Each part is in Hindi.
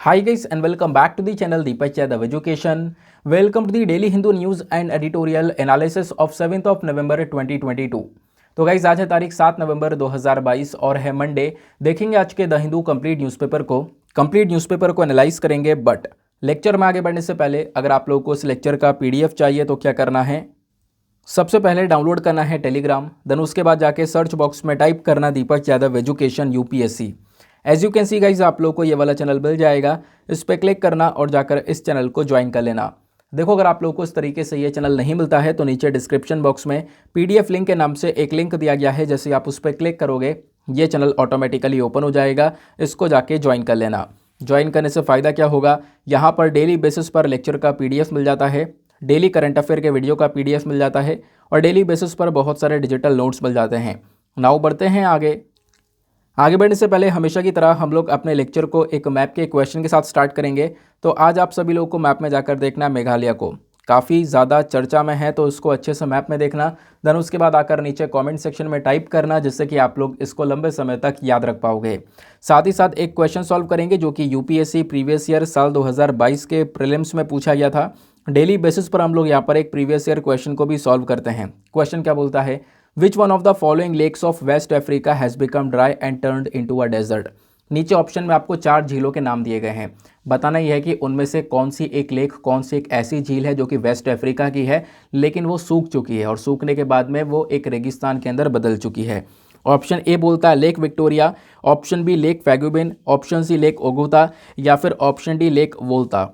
Hi guys and welcome back to the channel Deepak Yadav Education. Welcome to the daily Hindu news and editorial analysis of 7th of November 2022. तो गाइज आज है तारीख 7 नवंबर 2022 और है मंडे। देखेंगे आज के द हिंदू कंप्लीट न्यूज़पेपर को एनालाइज करेंगे। बट लेक्चर में आगे बढ़ने से पहले अगर आप लोगों को इस लेक्चर का पीडीएफ चाहिए तो क्या करना है, सबसे पहले डाउनलोड करना है टेलीग्राम, देन उसके बाद जाके सर्च बॉक्स में टाइप करना Deepak Yadav education UPSC. As you can see guys आप लोग को ये वाला चैनल मिल जाएगा, इस पर क्लिक करना और जाकर इस चैनल को ज्वाइन कर लेना। देखो अगर आप लोग को इस तरीके से ये चैनल नहीं मिलता है तो नीचे डिस्क्रिप्शन बॉक्स में पीडीएफ लिंक के नाम से एक लिंक दिया गया है, जैसे आप उस पर क्लिक करोगे ये चैनल ऑटोमेटिकली ओपन हो जाएगा, इसको जाके ज्वाइन कर लेना। ज्वाइन करने से फ़ायदा क्या होगा, यहाँ पर डेली बेसिस पर लेक्चर का पीडीएफ मिल जाता है, डेली करंट अफेयर के वीडियो का पीडीएफ मिल जाता है और डेली बेसिस पर बहुत सारे डिजिटल नोट्स मिल जाते हैं। नाउ बढ़ते हैं आगे बढ़ने से पहले हमेशा की तरह हम लोग अपने लेक्चर को एक मैप के क्वेश्चन के साथ स्टार्ट करेंगे। तो आज आप सभी लोगों को मैप में जाकर देखना है मेघालय को, काफ़ी ज़्यादा चर्चा में है तो इसको अच्छे से मैप में देखना। देन उसके बाद आकर नीचे कमेंट सेक्शन में टाइप करना, जिससे कि आप लोग इसको लंबे समय तक याद रख पाओगे। साथ ही साथ एक क्वेश्चन सॉल्व करेंगे जो कि यूपीएससी प्रीवियस ईयर साल 2022 के प्रीलिम्स में पूछा गया था। डेली बेसिस पर हम लोग यहाँ पर एक प्रीवियस ईयर क्वेश्चन को भी सॉल्व करते हैं। क्वेश्चन क्या बोलता है, which one of the following lakes of West Africa has become dry and turned into a desert. नीचे ऑप्शन में आपको 4 झीलों के नाम दिए गए हैं, बताना यह है कि उनमें से कौन सी एक लेक, कौन सी एक ऐसी झील है जो कि वेस्ट अफ्रीका की है लेकिन वो सूख चुकी है और सूखने के बाद में वो एक रेगिस्तान के अंदर बदल चुकी है। ऑप्शन ए बोलता है lake Victoria, option B lake Faguibine, option C lake Oguta या फिर ऑप्शन डी लेक वोल्टा।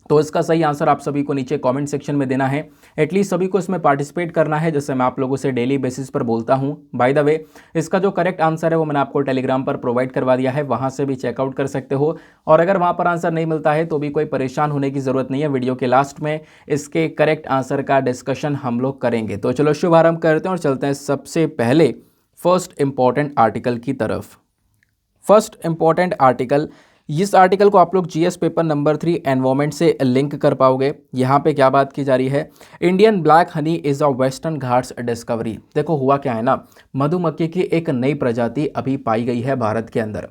तो इसका सही आंसर आप सभी को नीचे कमेंट सेक्शन में देना है। एटलीस्ट सभी को इसमें पार्टिसिपेट करना है, जैसे मैं आप लोगों से डेली बेसिस पर बोलता हूं। बाय द वे इसका जो करेक्ट आंसर है वो मैंने आपको टेलीग्राम पर प्रोवाइड करवा दिया है, वहां से भी चेकआउट कर सकते हो। और अगर वहां पर आंसर नहीं मिलता है तो भी कोई परेशान होने की ज़रूरत नहीं है, वीडियो के लास्ट में इसके करेक्ट आंसर का डिस्कशन हम लोग करेंगे। तो चलो शुभारंभ करते हैं और चलते हैं सबसे पहले फर्स्ट इंपॉर्टेंट आर्टिकल की तरफ। फर्स्ट इंपॉर्टेंट आर्टिकल, इस आर्टिकल को आप लोग जीएस पेपर नंबर 3 एनवायरमेंट से लिंक कर पाओगे। यहाँ पे क्या बात की जा रही है, Indian black Honey is a western Ghats discovery. देखो हुआ क्या है ना, मधुमक्खी की एक नई प्रजाति अभी पाई गई है भारत के अंदर,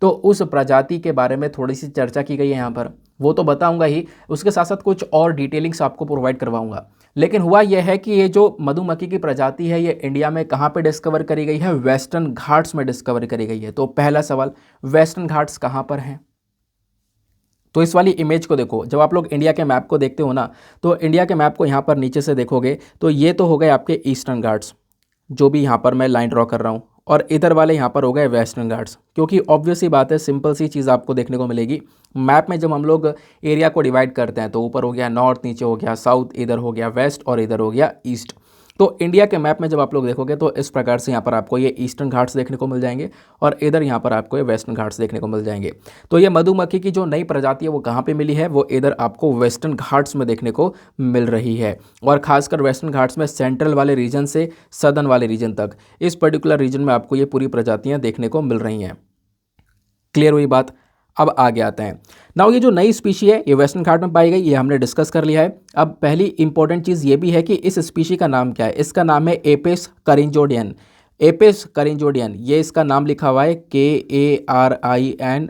तो उस प्रजाति के बारे में थोड़ी सी चर्चा की गई है यहाँ पर, वो तो बताऊंगा ही, उसके साथ साथ कुछ और डिटेलिंग्स आपको प्रोवाइड करवाऊंगा। लेकिन हुआ यह है कि ये जो मधुमक्खी की प्रजाति है ये इंडिया में कहाँ पे डिस्कवर करी गई है, वेस्टर्न घाट्स में डिस्कवर करी गई है। तो पहला सवाल, वेस्टर्न घाट्स कहाँ पर हैं? तो इस वाली इमेज को देखो, जब आप लोग इंडिया के मैप को देखते हो ना, तो इंडिया के मैप को यहाँ पर नीचे से देखोगे तो ये तो हो गए आपके ईस्टर्न घाट्स, जो भी यहाँ पर मैं लाइन ड्रॉ कर रहा हूँ, और इधर वाले यहाँ पर हो गए वेस्टर्न घाट्स। क्योंकि ऑब्वियस सी बात है, सिंपल सी चीज़ आपको देखने को मिलेगी मैप में, जब हम लोग एरिया को डिवाइड करते हैं तो ऊपर हो गया नॉर्थ, नीचे हो गया साउथ, इधर हो गया वेस्ट और इधर हो गया ईस्ट। तो इंडिया के मैप में जब आप लोग देखोगे तो इस प्रकार से यहाँ पर आपको ये ईस्टर्न घाट्स देखने को मिल जाएंगे और इधर यहाँ पर आपको ये वेस्टर्न घाट्स देखने को मिल जाएंगे। तो ये मधुमक्खी की जो नई प्रजाति है वो कहाँ पे मिली है, वो इधर आपको वेस्टर्न घाट्स में देखने को मिल रही है। और खासकर वेस्टर्न घाट्स में सेंट्रल वाले रीजन से सदर्न वाले रीजन तक, इस पर्टिकुलर रीजन में आपको ये पूरी प्रजातियाँ देखने को मिल रही हैं। क्लियर हुई बात? अब आगे आते हैं। नाउ ये जो नई स्पीशी है ये वेस्टर्न घाट में पाई गई, ये हमने डिस्कस कर लिया है। अब पहली इंपॉर्टेंट चीज़ ये भी है कि इस स्पीशी का नाम क्या है। इसका नाम है एपिस करिंजोडियन। एपिस करिंजोडियन, ये इसका नाम लिखा हुआ है KARINJODIAN,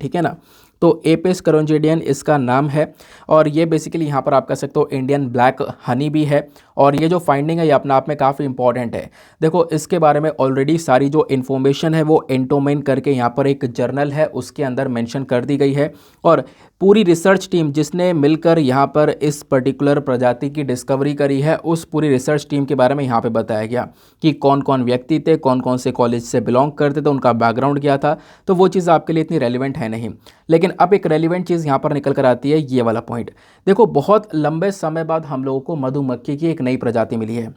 ठीक है ना। तो एपिस करिंजोडियन इसका नाम है और ये बेसिकली यहाँ पर आप कह सकते हो इंडियन ब्लैक हनी भी है। और ये जो फाइंडिंग है ये अपने आप में काफ़ी इंपॉर्टेंट है। देखो इसके बारे में ऑलरेडी सारी जो इन्फॉर्मेशन है वो एंटोमेन करके यहाँ पर एक जर्नल है उसके अंदर मेंशन कर दी गई है। और पूरी रिसर्च टीम जिसने मिलकर यहाँ पर इस पर्टिकुलर प्रजाति की डिस्कवरी करी है, उस पूरी रिसर्च टीम के बारे में यहाँ पे बताया गया कि कौन कौन व्यक्ति थे, कौन कौन से कॉलेज से बिलोंग करते थे, उनका बैकग्राउंड क्या था। तो वो चीज़ आपके लिए इतनी रेलिवेंट है नहीं, लेकिन अब एक रेलिवेंट चीज़ यहाँ पर निकल कर आती है, ये वाला पॉइंट। देखो बहुत लंबे समय बाद हम लोगों को मधुमक्खी की एक नई प्रजाति मिली है।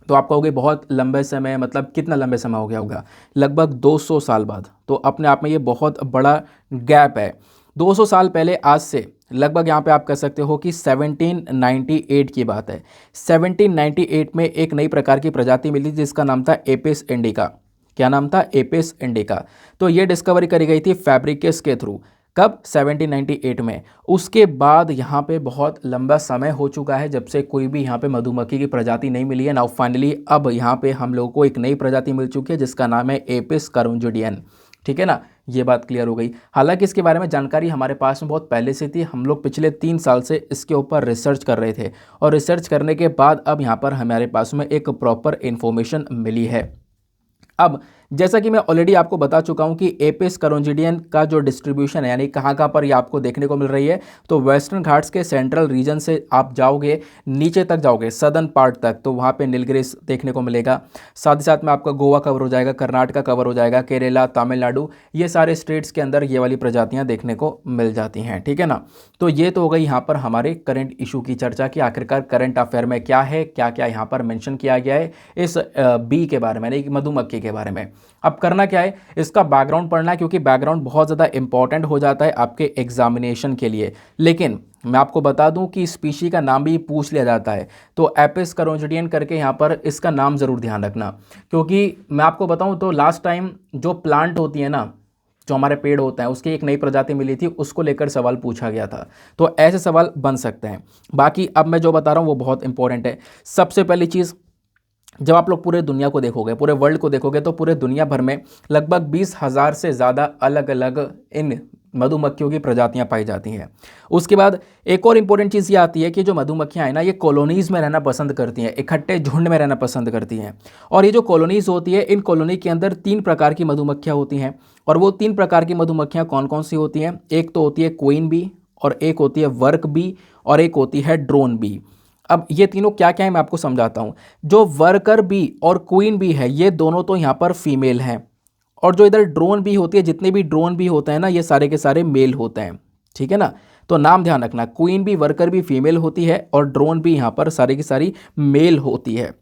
तो आप कहोगे बहुत लंबे समय, मतलब कितना लंबे समय हो गया होगा, लगभग 200 साल बाद। तो अपने आप में ये बहुत बड़ा गैप है। 200 साल पहले आज से लगभग यहाँ पे आप कह सकते हो कि 1798 की बात है। 1798 में एक नई प्रकार की प्रजाति मिली जिसका नाम था एपिस इंडिका। क्या नाम था? Apis indica. तो ये डिस्कवरी करी गई थी फैब्रिकस के थ्रू। कब? 1798 में। उसके बाद यहाँ पे बहुत लंबा समय हो चुका है जब से कोई भी यहाँ पे मधुमक्खी की प्रजाति नहीं मिली है। नाउ फाइनली अब यहाँ पे हम लोगों को एक नई प्रजाति मिल चुकी है जिसका नाम है एपिस करिंजोडियन, ठीक है ना। ये बात क्लियर हो गई। हालांकि इसके बारे में जानकारी हमारे पास में बहुत पहले से थी, हम लोग पिछले 3 साल से इसके ऊपर रिसर्च कर रहे थे और रिसर्च करने के बाद अब यहाँ पर हमारे पास में एक प्रॉपर इन्फॉर्मेशन मिली है। अब जैसा कि मैं ऑलरेडी आपको बता चुका हूं कि एपिस कैरोंजिडियन का जो डिस्ट्रीब्यूशन है यानी कहाँ पर ये आपको देखने को मिल रही है, तो वेस्टर्न घाट्स के सेंट्रल रीजन से आप जाओगे नीचे तक जाओगे सदर्न पार्ट तक, तो वहाँ पे नीलगिरीस देखने को मिलेगा। साथ ही साथ में आपका गोवा कवर हो जाएगा, कर्नाटका कवर हो जाएगा, केरला, तमिलनाडु, ये सारे स्टेट्स के अंदर ये वाली प्रजातियाँ देखने को मिल जाती हैं। ठीक है ना। तो ये तो हो गई यहाँ पर हमारे करंट इशू की चर्चा की आखिरकार करंट अफेयर में क्या है, क्या क्या यहाँ पर मेंशन किया गया है इस बी के बारे में, यानी कि मधुमक्खी के बारे में। अब करना क्या है, इसका बैकग्राउंड पढ़ना है, क्योंकि बैकग्राउंड बहुत ज़्यादा इंपॉर्टेंट हो जाता है आपके एग्जामिनेशन के लिए। लेकिन मैं आपको बता दूं कि स्पीशी का नाम भी पूछ लिया जाता है, तो एपिस कैरोंजिडियन करके यहाँ पर इसका नाम ज़रूर ध्यान रखना, क्योंकि मैं आपको बताऊं तो लास्ट टाइम जो प्लांट होती है ना, जो हमारे पेड़ होता है, उसकी एक नई प्रजाति मिली थी, उसको लेकर सवाल पूछा गया था। तो ऐसे सवाल बन सकते हैं। बाकी अब मैं जो बता रहा हूँ वो बहुत इंपॉर्टेंट है। सबसे पहली चीज़, जब आप लोग पूरे दुनिया को देखोगे, पूरे वर्ल्ड को देखोगे, तो पूरे दुनिया भर में लगभग 20,000 से ज़्यादा अलग अलग इन मधुमक्खियों की प्रजातियां पाई जाती हैं। उसके बाद एक और इम्पोर्टेंट चीज़ ये आती है कि जो मधुमक्खियां हैं ना, ये कॉलोनीज़ में रहना पसंद करती हैं, इकट्ठे झुंड में रहना पसंद करती हैं। और ये जो कॉलोनीज़ होती है, इन कॉलोनी के अंदर 3 प्रकार की मधुमक्खियाँ होती हैं। और वो 3 प्रकार की मधुमक्खियाँ कौन कौन सी होती हैं? एक तो होती है क्वीन बी, और एक होती है वर्क बी, और एक होती है ड्रोन बी। अब ये तीनों क्या क्या है मैं आपको समझाता हूँ। जो वर्कर बी और क्वीन बी है, ये दोनों तो यहाँ पर फीमेल हैं, और जो इधर ड्रोन बी होती है, जितने भी ड्रोन बी होते हैं ना, ये सारे के सारे मेल होते हैं। ठीक है ना। तो नाम ध्यान रखना, queen bee, worker bee female होती है, और ड्रोन बी यहाँ पर सारी की सारी मेल होती है।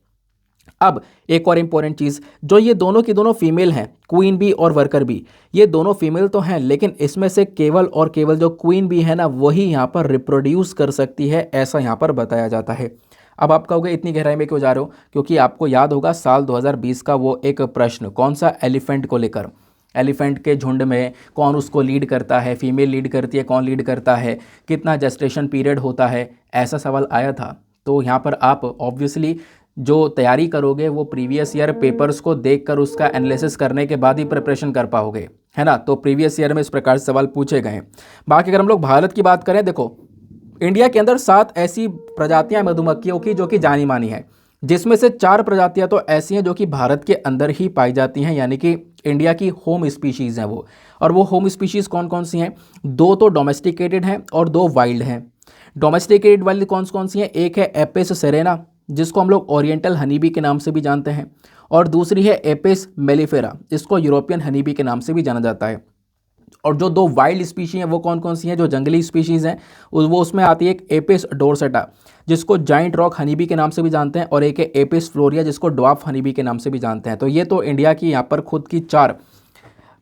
अब एक और इंपॉर्टेंट चीज़, जो ये दोनों की दोनों फीमेल हैं, क्वीन बी और वर्कर बी, ये दोनों फीमेल तो हैं, लेकिन इसमें से केवल और केवल जो क्वीन बी है ना, वही यहाँ पर रिप्रोड्यूस कर सकती है, ऐसा यहाँ पर बताया जाता है। अब आप कहोगे इतनी गहराई में क्यों जा रहे हो? क्योंकि आपको याद होगा साल 2020 का वो एक प्रश्न, कौन सा? एलिफेंट को लेकर। एलिफेंट के झुंड में कौन उसको लीड करता है, फीमेल लीड करती है, कौन लीड करता है, कितना जेस्टेशन पीरियड होता है, ऐसा सवाल आया था। तो यहाँ पर आप ऑब्वियसली जो तैयारी करोगे वो प्रीवियस ईयर पेपर्स को देखकर उसका एनालिसिस करने के बाद ही प्रिपरेशन कर पाओगे, है ना। तो प्रीवियस ईयर में इस प्रकार से सवाल पूछे गए हैं। बाकी अगर हम लोग भारत की बात करें, देखो इंडिया के अंदर 7 ऐसी प्रजातियां मधुमक्खियों की जो कि जानी मानी है, जिसमें से 4 प्रजातियां तो ऐसी हैं जो कि भारत के अंदर ही पाई जाती हैं, यानी कि इंडिया की होम स्पीशीज़ हैं वो। और वो होम स्पीशीज़ कौन कौन सी हैं? 2 तो डोमेस्टिकेटेड हैं और 2 वाइल्ड हैं। डोमेस्टिकेटेड वाली कौन कौन सी हैं? एक है एपिस सेरेना, जिसको हम लोग ओरिएंटल हनीबी के नाम से भी जानते हैं, और दूसरी है एपिस मेलिफेरा, इसको यूरोपियन हनीबी के नाम से भी जाना जाता है। और जो 2 वाइल्ड स्पीशी हैं वो कौन कौन सी हैं? जो जंगली स्पीशीज़ हैं वो उसमें आती है एक एपिस डोरसेटा, जिसको जाइंट रॉक हनीबी के नाम से भी जानते हैं, और एक है एपिस फ्लोरिया, जिसको ड्वार्फ हनीबी के नाम से भी जानते हैं। तो ये तो इंडिया की यहाँ पर खुद की 4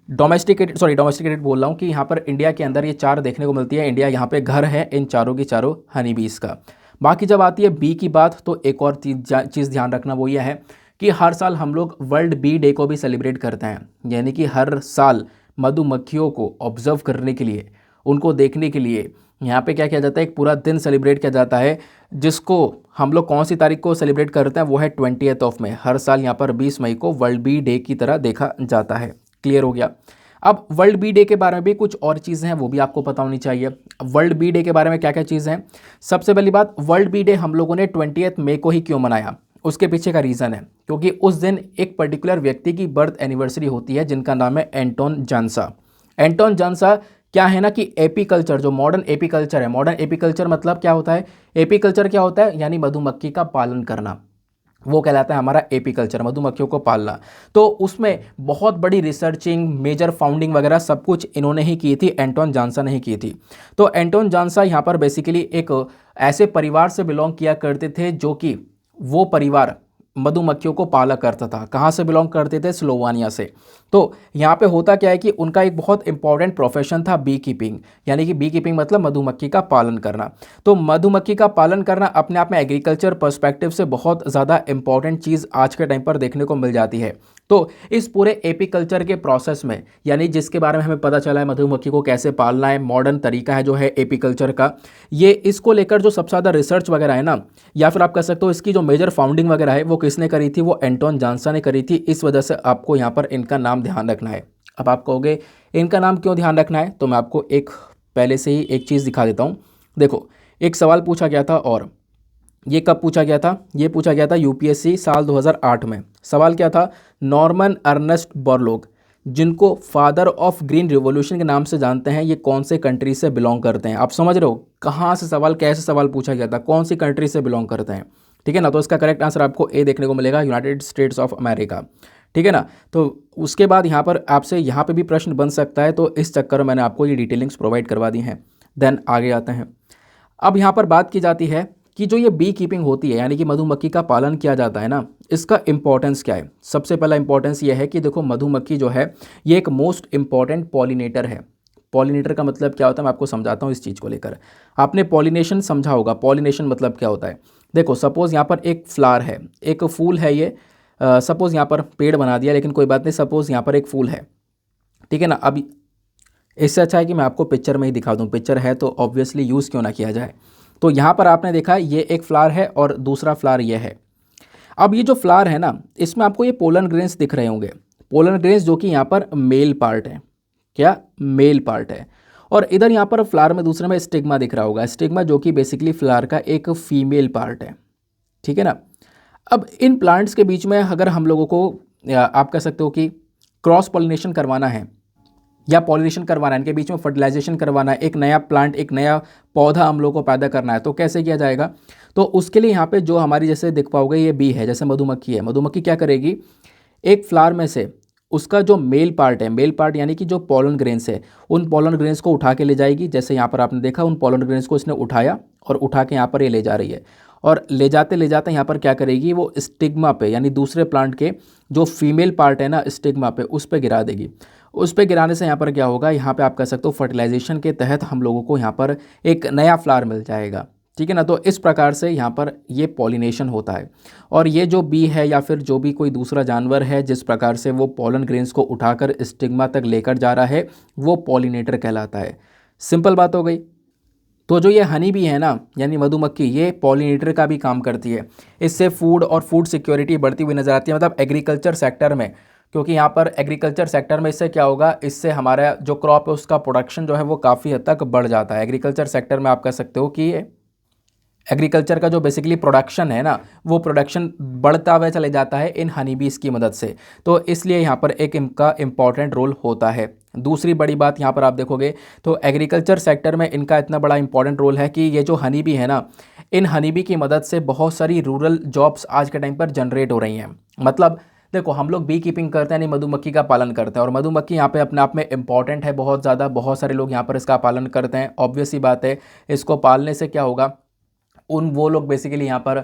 डोमेस्टिकेटेड बोल रहा हूँ कि यहाँ पर इंडिया के अंदर ये 4 देखने को मिलती है। इंडिया यहाँ पे घर है इन चारों की चारों हनीबीज़ का। बाकी जब आती है बी की बात, तो एक और चीज़ ध्यान रखना, वो ये है कि हर साल हम लोग वर्ल्ड बी डे को भी सेलिब्रेट करते हैं। यानी कि हर साल मधुमक्खियों को ऑब्जर्व करने के लिए, उनको देखने के लिए यहाँ पे क्या किया जाता है, एक पूरा दिन सेलिब्रेट किया जाता है, जिसको हम लोग कौन सी तारीख को सेलिब्रेट करते हैं? वो है 20th में। हर साल यहाँ पर 20 मई को वर्ल्ड बी डे की तरह देखा जाता है। क्लियर हो गया। अब वर्ल्ड बी डे के बारे में भी कुछ और चीज़ें हैं, वो भी आपको पता होनी चाहिए। वर्ल्ड बी डे के बारे में क्या क्या चीज़ें हैं? सबसे पहली बात, वर्ल्ड बी डे हम लोगों ने 20 मई को ही क्यों मनाया? उसके पीछे का रीज़न है क्योंकि उस दिन एक पर्टिकुलर व्यक्ति की बर्थ एनिवर्सरी होती है, जिनका नाम है एंटोन जानसा। एंटोन जानसा क्या है ना कि एपीकल्चर, जो मॉडर्न एपीकल्चर है, मॉडर्न एपीकल्चर मतलब क्या होता है? एपीकल्चर क्या होता है? यानी मधुमक्खी का पालन करना, वो कहलाता है हमारा एपीकल्चर, मधुमक्खियों को पालना। तो उसमें बहुत बड़ी रिसर्चिंग, मेजर फाउंडिंग वगैरह सब कुछ इन्होंने ही की थी, एंटोन जानसा ने ही की थी। तो एंटोन जानसा यहाँ पर बेसिकली एक ऐसे परिवार से बिलोंग किया करते थे जो कि वो परिवार मधुमक्खियों को पाला करता था। कहाँ से बिलोंग करते थे? स्लोवानिया से। तो यहाँ पे होता क्या है कि उनका एक बहुत इंपॉर्टेंट प्रोफेशन था बी कीपिंग, यानी कि बी कीपिंग मतलब मधुमक्खी का पालन करना। तो मधुमक्खी का पालन करना अपने आप में एग्रीकल्चर पर्सपेक्टिव से बहुत ज़्यादा इंपॉर्टेंट चीज़ आज के टाइम पर देखने को मिल जाती है। तो इस पूरे एपीकल्चर के प्रोसेस में, यानी जिसके बारे में हमें पता चला है मधुमक्खी को कैसे पालना है, मॉडर्न तरीका है जो है एपीकल्चर का, ये इसको लेकर जो सबसे ज़्यादा रिसर्च वगैरह है ना, या फिर आप कह सकते हो इसकी जो मेजर फाउंडिंग वगैरह है, वो किसने करी थी? वो एंटोन जानसा ने करी थी। इस वजह से आपको यहाँ पर इनका नाम ध्यान रखना है। अब आप कहोगे इनका नाम क्यों ध्यान रखना है, तो मैं आपको एक पहले से ही एक चीज़ दिखा देता हूँ। देखो, एक सवाल पूछा गया था, और ये कब पूछा गया था, ये पूछा गया था यूपीएससी साल 2008 में। सवाल क्या था, नॉर्मन अर्नेस्ट बोरलॉग, जिनको फादर ऑफ ग्रीन रिवॉल्यूशन के नाम से जानते हैं, ये कौन से कंट्री से बिलोंग करते हैं। आप समझ रहे हो कहाँ से सवाल, कैसे सवाल पूछा गया था, कौन सी कंट्री से बिलोंग करते हैं, ठीक है ना। तो इसका करेक्ट आंसर आपको ए देखने को मिलेगा, यूनाइटेड स्टेट्स ऑफ अमेरिका, ठीक है ना। तो उसके बाद यहाँ पर आपसे यहाँ पे भी प्रश्न बन सकता है, तो इस चक्कर में मैंने आपको ये डिटेलिंग्स प्रोवाइड करवा दी हैं। देन आगे आते हैं। अब यहाँ पर बात की जाती है कि जो ये बी कीपिंग होती है, यानी कि मधुमक्खी का पालन किया जाता है ना, इसका इंपॉर्टेंस क्या है। सबसे पहला इंपॉर्टेंस ये है कि देखो, मधुमक्खी जो है ये एक मोस्ट इंपॉर्टेंट पॉलिनेटर है। पॉलिनेटर का मतलब क्या होता है, मैं आपको समझाता हूँ इस चीज़ को लेकर। आपने पॉलिनेशन समझा होगा, पॉलिनेशन मतलब क्या होता है। देखो, सपोज़ यहाँ पर एक फ्लावर है, एक फूल है, ये सपोज़ यहाँ पर पेड़ बना दिया, लेकिन कोई बात नहीं, सपोज़ यहाँ पर एक फूल है, ठीक है ना। अब इससे अच्छा है कि मैं आपको पिक्चर में ही दिखा दूँ, पिक्चर है तो ऑब्वियसली यूज़ क्यों ना किया जाए। तो यहाँ पर आपने देखा ये एक फ्लावर है और दूसरा फ्लावर ये है। अब ये जो फ्लावर है ना, इसमें आपको ये पोलन ग्रेन्स दिख रहे होंगे, पोलन ग्रेन्स जो कि यहाँ पर मेल पार्ट है, क्या मेल पार्ट है। और इधर यहाँ पर फ्लावर में दूसरे में स्टिग्मा दिख रहा होगा, स्टिग्मा जो कि बेसिकली फ्लावर का एक फीमेल पार्ट है, ठीक है ना। अब इन प्लांट्स के बीच में अगर हम लोगों को, आप कह सकते हो कि क्रॉस पॉलिनेशन करवाना है या पॉलिनेशन करवाना है, इनके बीच में फर्टिलाइजेशन करवाना है, एक नया प्लांट, एक नया पौधा हम लोग को पैदा करना है, तो कैसे किया जाएगा। तो उसके लिए यहाँ पे जो हमारी, जैसे देख पाओगे ये बी है, जैसे मधुमक्खी है, मधुमक्खी क्या करेगी, एक फ्लावर में से उसका जो मेल पार्ट है, मेल पार्ट यानी कि जो पोलन ग्रेन्स है, उन पोलन ग्रेन्स को उठा के ले जाएगी। जैसे यहाँ पर आपने देखा, उन पोलन ग्रेन्स को इसने उठाया और उठा के यहाँ पर ये ले जा रही है, और ले जाते यहाँ पर क्या करेगी, वो स्टिग्मा पे, यानी दूसरे प्लांट के जो फीमेल पार्ट है ना, स्टिग्मा पे, उस पर गिरा देगी। उस पे गिराने से यहाँ पर क्या होगा, यहाँ पे आप कह सकते हो फर्टिलाइजेशन के तहत हम लोगों को यहाँ पर एक नया फ्लावर मिल जाएगा, ठीक है ना। तो इस प्रकार से यहाँ पर ये पॉलिनेशन होता है। और ये जो बी है या फिर जो भी कोई दूसरा जानवर है, जिस प्रकार से वो पोलन ग्रेन्स को उठाकर स्टिग्मा तक लेकर जा रहा है, वो पॉलिनेटर कहलाता है। सिंपल बात हो गई। तो जो ये हनी बी है ना, यानी मधुमक्खी, ये पॉलिनेटर का भी काम करती है। इससे फूड और फूड सिक्योरिटी बढ़ती हुई नजर आती है, मतलब एग्रीकल्चर सेक्टर में, क्योंकि यहाँ पर एग्रीकल्चर सेक्टर में इससे क्या होगा, इससे हमारा जो क्रॉप है उसका प्रोडक्शन जो है वो काफ़ी हद तक बढ़ जाता है। एग्रीकल्चर सेक्टर में आप कह सकते हो कि एग्रीकल्चर का जो बेसिकली प्रोडक्शन है ना, वो प्रोडक्शन बढ़ता हुआ चले जाता है इन हनी बीज की मदद से। तो इसलिए यहाँ पर एक इनका इम्पॉर्टेंट रोल होता है। दूसरी बड़ी बात यहाँ पर आप देखोगे तो एग्रीकल्चर सेक्टर में इनका इतना बड़ा इंपॉर्टेंट रोल है कि ये जो हनी बी है ना, इन हनी बी की मदद से बहुत सारी रूरल जॉब्स आज के टाइम पर जनरेट हो रही हैं। मतलब देखो, हम लोग बी कीपिंग करते हैं, नहीं मधुमक्खी का पालन करते हैं, और मधुमक्खी यहाँ पे अपने आप में इंपॉर्टेंट है बहुत ज़्यादा। बहुत सारे लोग यहाँ पर इसका पालन करते हैं। ऑब्वियस सी बात है, इसको पालने से क्या होगा, वो लोग बेसिकली यहाँ पर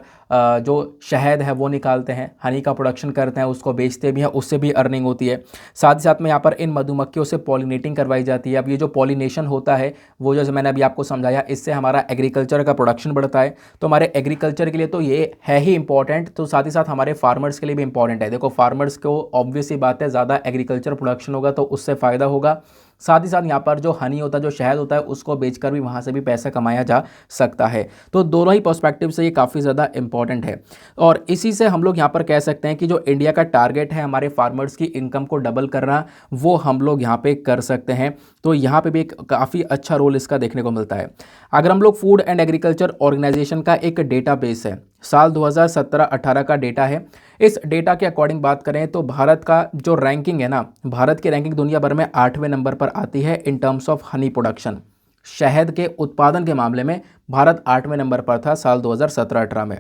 जो शहद है वो निकालते हैं, हनी का प्रोडक्शन करते हैं, उसको बेचते भी हैं, उससे भी अर्निंग होती है। साथ ही साथ में यहाँ पर इन मधुमक्खियों से पॉलिनेटिंग करवाई जाती है। अब ये जो पॉलिनेशन होता है, वो जैसे मैंने अभी आपको समझाया, इससे हमारा एग्रीकल्चर का प्रोडक्शन बढ़ता है। तो हमारे एग्रीकल्चर के लिए तो ये है ही इंपॉर्टेंट, तो साथ ही साथ हमारे फार्मर्स के लिए भी इंपॉर्टेंट है। देखो, फार्मर्स को ऑब्वियस ही बात है, ज़्यादा एग्रीकल्चर प्रोडक्शन होगा तो उससे फ़ायदा होगा। साथ ही साथ यहाँ पर जो हनी होता है, जो शहद होता है, उसको बेचकर भी वहाँ से भी पैसा कमाया जा सकता है। तो दोनों ही पर्सपेक्टिव से ये काफ़ी ज़्यादा इंपॉर्टेंट है। और इसी से हम लोग यहाँ पर कह सकते हैं कि जो इंडिया का टारगेट है हमारे फार्मर्स की इनकम को डबल करना, वो हम लोग यहाँ पे कर सकते हैं। तो यहाँ पे भी एक काफ़ी अच्छा रोल इसका देखने को मिलता है। अगर हम लोग फूड एंड एग्रीकल्चर ऑर्गेनाइजेशन का एक डेटाबेस है, साल 2017-18 का डेटा है, इस डेटा के अकॉर्डिंग बात करें तो भारत का जो रैंकिंग है ना, भारत की रैंकिंग दुनिया भर में 8वें नंबर पर आती है in terms of honey production. शहद के उत्पादन के मामले में भारत 8वें नंबर पर था साल 2017-18 में।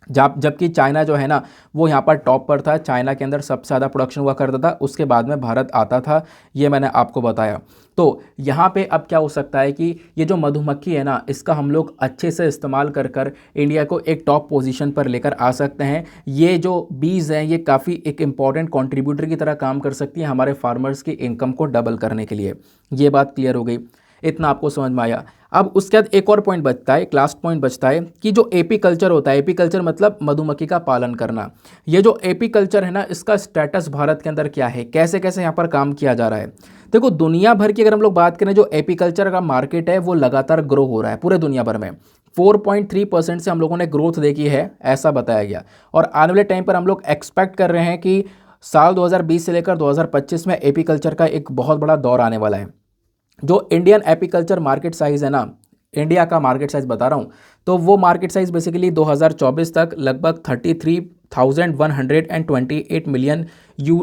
जबकि चाइना जो है ना, वो यहाँ पर टॉप पर था। चाइना के अंदर सबसे ज़्यादा प्रोडक्शन हुआ करता था, उसके बाद में भारत आता था, ये मैंने आपको बताया। तो यहाँ पे अब क्या हो सकता है कि ये जो मधुमक्खी है ना, इसका हम लोग अच्छे से इस्तेमाल कर कर इंडिया को एक टॉप पोजीशन पर लेकर आ सकते हैं। ये जो बीज हैं, ये काफ़ी एक इम्पॉर्टेंट कंट्रीब्यूटर की तरह काम कर सकती है हमारे फार्मर्स की इनकम को डबल करने के लिए। ये बात क्लियर हो गई, इतना आपको समझ में आया। अब उसके बाद एक और पॉइंट बचता है, एक लास्ट पॉइंट बचता है कि जो एपी कल्चर होता है, एपी कल्चर मतलब मधुमक्खी का पालन करना। ये जो एपी कल्चर है ना, इसका स्टेटस भारत के अंदर क्या है, कैसे कैसे यहाँ पर काम किया जा रहा है। देखो, दुनिया भर की अगर हम लोग बात करें, जो एपी कल्चर का मार्केट है वो लगातार ग्रो हो रहा है पूरे दुनिया भर में। 4.3% से हम लोगों ने ग्रोथ देखी है, ऐसा बताया गया। और आने वाले टाइम पर हम लोग एक्सपेक्ट कर रहे हैं कि साल 2020 से लेकर 2025 में एपीकल्चर का एक बहुत बड़ा दौर आने वाला है। जो इंडियन एपीकल्चर मार्केट साइज़ है ना, इंडिया का मार्केट साइज़ बता रहा हूँ, तो वो मार्केट साइज़ बेसिकली 2024 तक लगभग 33,128 मिलियन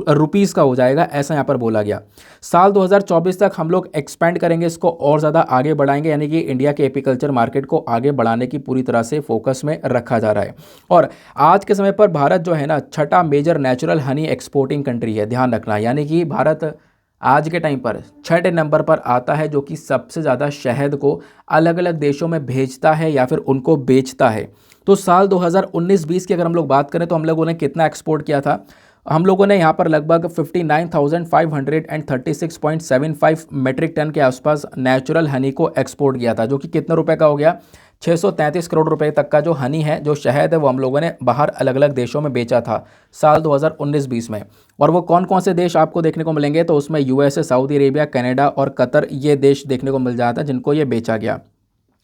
रुपीज़ का हो जाएगा, ऐसा यहाँ पर बोला गया। साल 2024 तक हम लोग एक्सपेंड करेंगे, इसको और ज़्यादा आगे बढ़ाएंगे, यानी कि इंडिया के एपीकल्चर मार्केट को आगे बढ़ाने की पूरी तरह से फोकस में रखा जा रहा है। और आज के समय पर भारत जो है ना, छठा major natural honey exporting country है, ध्यान रखना। यानी कि भारत आज के टाइम पर छठे नंबर पर आता है, जो कि सबसे ज़्यादा शहद को अलग अलग देशों में भेजता है या फिर उनको बेचता है। तो साल 2019-20 की अगर हम लोग बात करें तो हम लोगों ने कितना एक्सपोर्ट किया था? हम लोगों ने यहाँ पर लगभग 59,536.75 मेट्रिक टन के आसपास नेचुरल हनी को एक्सपोर्ट किया था, जो कि कितने रुपए का हो गया? 633 करोड़ रुपए तक का जो हनी है, जो शहद है, वो हम लोगों ने बाहर अलग अलग देशों में बेचा था साल 2019-20 में। और वो कौन कौन से देश आपको देखने को मिलेंगे? तो उसमें यूएसए, सऊदी अरेबिया, कनाडा और कतर, ये देश देखने को मिल जाता है जिनको ये बेचा गया।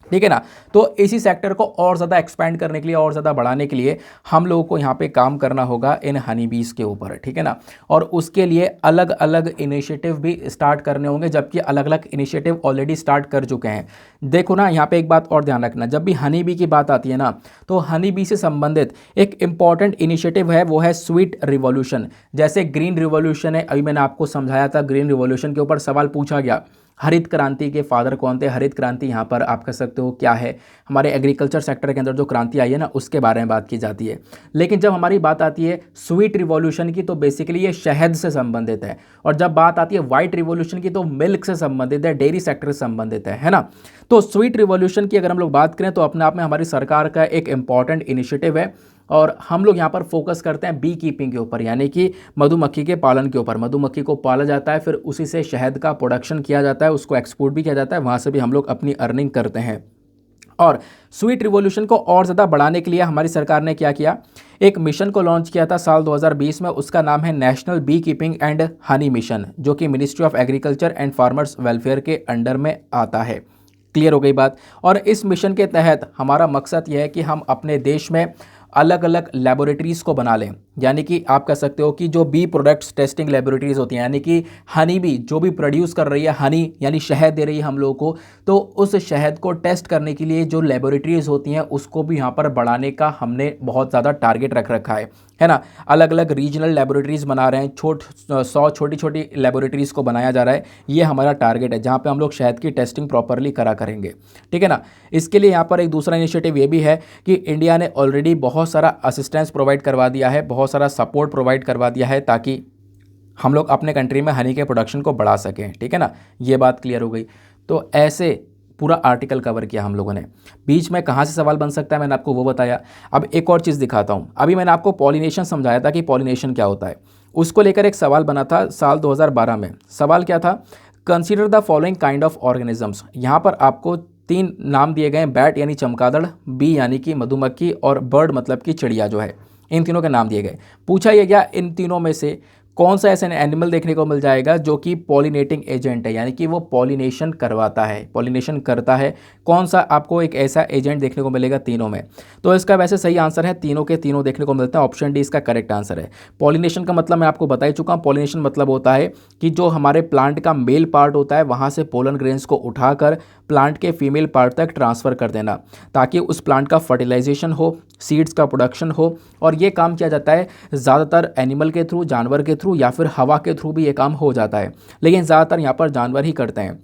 ठीक है ना। तो इसी सेक्टर को और ज़्यादा एक्सपेंड करने के लिए, और ज़्यादा बढ़ाने के लिए हम लोगों को यहाँ पे काम करना होगा इन हनी बीज के ऊपर। ठीक है ना। और उसके लिए अलग अलग इनिशिएटिव भी स्टार्ट करने होंगे, जबकि अलग अलग इनिशिएटिव ऑलरेडी स्टार्ट कर चुके हैं। देखो ना, यहाँ पे एक बात और ध्यान रखना, जब भी हनी बी की बात आती है ना, तो हनी बी से संबंधित एक इंपॉर्टेंट इनिशिएटिव है, वो है स्वीट रिवॉल्यूशन। जैसे ग्रीन रिवॉल्यूशन है, अभी मैंने आपको समझाया था, ग्रीन रिवॉल्यूशन के ऊपर सवाल पूछा गया, हरित क्रांति के फादर कौन थे? हरित क्रांति यहाँ पर आप कह सकते हो क्या है, हमारे एग्रीकल्चर सेक्टर के अंदर जो क्रांति आई है ना, उसके बारे में बात की जाती है। लेकिन जब हमारी बात आती है स्वीट रिवॉल्यूशन की, तो बेसिकली ये शहद से संबंधित है। और जब बात आती है वाइट रिवॉल्यूशन की, तो मिल्क से संबंधित है, डेयरी सेक्टर से संबंधित है ना। तो स्वीट रिवॉल्यूशन की अगर हम लोग बात करें तो अपने आप में हमारी सरकार का एक इंपॉर्टेंट इनिशिएटिव है। और हम लोग यहाँ पर फोकस करते हैं बी कीपिंग के ऊपर, यानी कि मधुमक्खी के पालन के ऊपर। मधुमक्खी को पाला जाता है, फिर उसी से शहद का प्रोडक्शन किया जाता है, उसको एक्सपोर्ट भी किया जाता है, वहाँ से भी हम लोग अपनी अर्निंग करते हैं। और स्वीट रिवॉल्यूशन को और ज़्यादा बढ़ाने के लिए हमारी सरकार ने क्या किया? एक मिशन को लॉन्च किया था साल 2020 में, उसका नाम है national beekeeping and honey mission, जो कि ministry of agriculture and farmers welfare के अंडर में आता है। क्लियर हो गई बात। और इस मिशन के तहत हमारा मकसद यह है कि हम अपने देश में अलग अलग लेबोरेटरीज़ को बना लें, यानी कि आप कह सकते हो कि जो बी प्रोडक्ट्स टेस्टिंग लेबोरेटरीज़ होती हैं, यानी कि हनी बी जो भी प्रोड्यूस कर रही है, हनी यानी शहद दे रही है हम लोगों को, तो उस शहद को टेस्ट करने के लिए जो लेबोरेटरीज़ होती हैं उसको भी यहाँ पर बढ़ाने का हमने बहुत ज़्यादा टारगेट रख रखा है ना। अलग अलग रीजनल लेबोरेटरीज़ बना रहे हैं, 100 छोटी छोटी लेबोरेटरीज़ को बनाया जा रहा है। ये हमारा टारगेट है, जहाँ पे हम लोग शहद की टेस्टिंग प्रॉपरली करा करेंगे। ठीक है ना। इसके लिए यहाँ पर एक दूसरा इनिशिएटिव ये भी है कि इंडिया ने ऑलरेडी बहुत सारा असिस्टेंस प्रोवाइड करवा दिया है, बहुत सारा सपोर्ट प्रोवाइड करवा दिया है, ताकि हम लोग अपने कंट्री में हनी के प्रोडक्शन को बढ़ा सकें। ठीक है ना, ये बात क्लियर हो गई। तो ऐसे पूरा आर्टिकल कवर किया हम लोगों ने। बीच में कहाँ से सवाल बन सकता है मैंने आपको वो बताया। अब एक और चीज़ दिखाता हूँ। अभी मैंने आपको पॉलिनेशन समझाया था कि पॉलिनेशन क्या होता है, उसको लेकर एक सवाल बना था साल 2012 में। सवाल क्या था? Consider the following kind of organisms. यहाँ पर आपको 3 नाम दिए गए हैं, बैट यानी चमगादड़, बी यानी कि मधुमक्खी, और बर्ड मतलब कि चिड़िया जो है, इन तीनों के नाम दिए गए। पूछा यह गया इन तीनों में से कौन सा ऐसा एनिमल देखने को मिल जाएगा जो कि पॉलिनेटिंग एजेंट है, यानी कि वो पॉलिनेशन करवाता है, पॉलिनेशन करता है। कौन सा आपको एक ऐसा एजेंट देखने को मिलेगा तीनों में? तो इसका वैसे सही आंसर है तीनों के तीनों देखने को मिलता है। ऑप्शन डी इसका करेक्ट आंसर है। पॉलिनेशन का मतलब मैं आपको बता ही चुका हूँ। पॉलिनेशन मतलब होता है कि जो हमारे प्लांट का मेल पार्ट होता है वहाँ से पोलन ग्रेन्स को उठाकर प्लांट के फीमेल पार्ट तक ट्रांसफ़र कर देना, ताकि उस प्लांट का फर्टिलाइजेशन हो, सीड्स का प्रोडक्शन हो। और ये काम किया जाता है ज़्यादातर एनिमल के थ्रू, जानवर के थ्रू, या फिर हवा के थ्रू भी ये काम हो जाता है, लेकिन ज़्यादातर यहाँ पर जानवर ही करते हैं।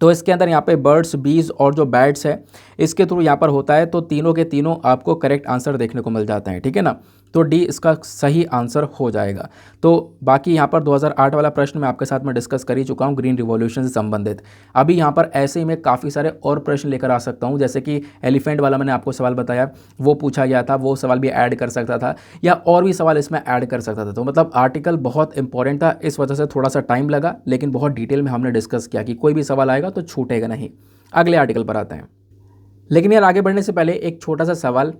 तो इसके अंदर यहाँ पे बर्ड्स, बीज और जो बैट्स है, इसके थ्रू यहाँ पर होता है। तो तीनों के तीनों आपको करेक्ट आंसर देखने को मिल जाते हैं। ठीक है ना। तो डी इसका सही आंसर हो जाएगा। तो बाकी यहाँ पर 2008 वाला प्रश्न मैं आपके साथ में डिस्कस कर ही चुका हूँ, ग्रीन रिवॉल्यूशन से संबंधित। अभी यहाँ पर ऐसे ही मैं काफ़ी सारे और प्रश्न लेकर आ सकता हूँ, जैसे कि एलिफेंट वाला मैंने आपको सवाल बताया, वो पूछा गया था, वो सवाल भी ऐड कर सकता था, या और भी सवाल इसमें ऐड कर सकता था। तो मतलब आर्टिकल बहुत इंपॉर्टेंट था, इस वजह से थोड़ा सा टाइम लगा, लेकिन बहुत डिटेल में हमने डिस्कस किया कि कोई भी सवाल आएगा तो छूटेगा नहीं। अगले आर्टिकल पर आते हैं। लेकिन यार आगे बढ़ने से पहले एक छोटा सा सवाल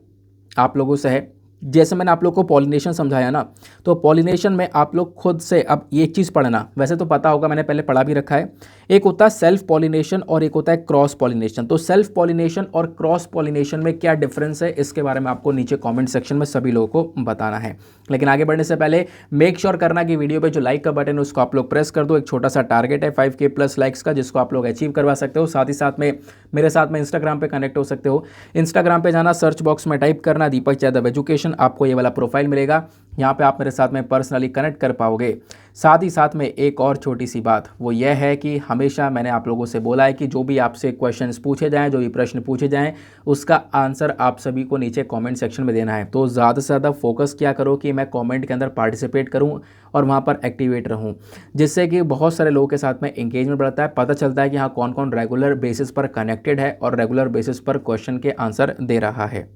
आप लोगों से है जैसे मैंने आप लोग को पॉलिनेशन समझाया ना, तो पॉलिनेशन में आप लोग खुद से अब एक चीज़ पढ़ना, वैसे तो पता होगा, मैंने पहले पढ़ा भी रखा है। एक होता है सेल्फ पॉलिनेशन और एक होता है क्रॉस पॉलिनेशन। तो सेल्फ पॉलिनेशन और क्रॉस पॉलिनेशन में क्या डिफरेंस है, इसके बारे में आपको नीचे कमेंट सेक्शन में सभी लोगों को बताना है। लेकिन आगे बढ़ने से पहले मेक श्योर करना कि वीडियो पे जो लाइक का बटन है उसको आप लोग प्रेस कर दो। एक छोटा सा टारगेट है 5K प्लस लाइक्स का, जिसको आप लोग अचीव करवा सकते हो। साथ ही साथ में मेरे साथ में इंस्टाग्राम पे कनेक्ट हो सकते हो। इंस्टाग्राम पे जाना, सर्च बॉक्स में टाइप करना दीपक यादव एजुकेशन, आपको ये वाला प्रोफाइल मिलेगा। यहाँ पे आप मेरे साथ में पर्सनली कनेक्ट कर पाओगे। साथ ही साथ में एक और छोटी सी बात, वो यह है कि हमेशा मैंने आप लोगों से बोला है कि जो भी आपसे क्वेश्चंस पूछे जाएं, जो भी प्रश्न पूछे जाएं, उसका आंसर आप सभी को नीचे कमेंट सेक्शन में देना है। तो ज़्यादा से ज़्यादा फोकस क्या करो कि मैं कमेंट के अंदर पार्टिसिपेट करूं और वहां पर एक्टिवेट रहूं, जिससे कि बहुत सारे लोगों के साथ में एंगेजमेंट बढ़ता है, पता चलता है कि हाँ कौन कौन रेगुलर बेसिस पर कनेक्टेड है और रेगुलर बेसिस पर क्वेश्चन के आंसर दे रहा है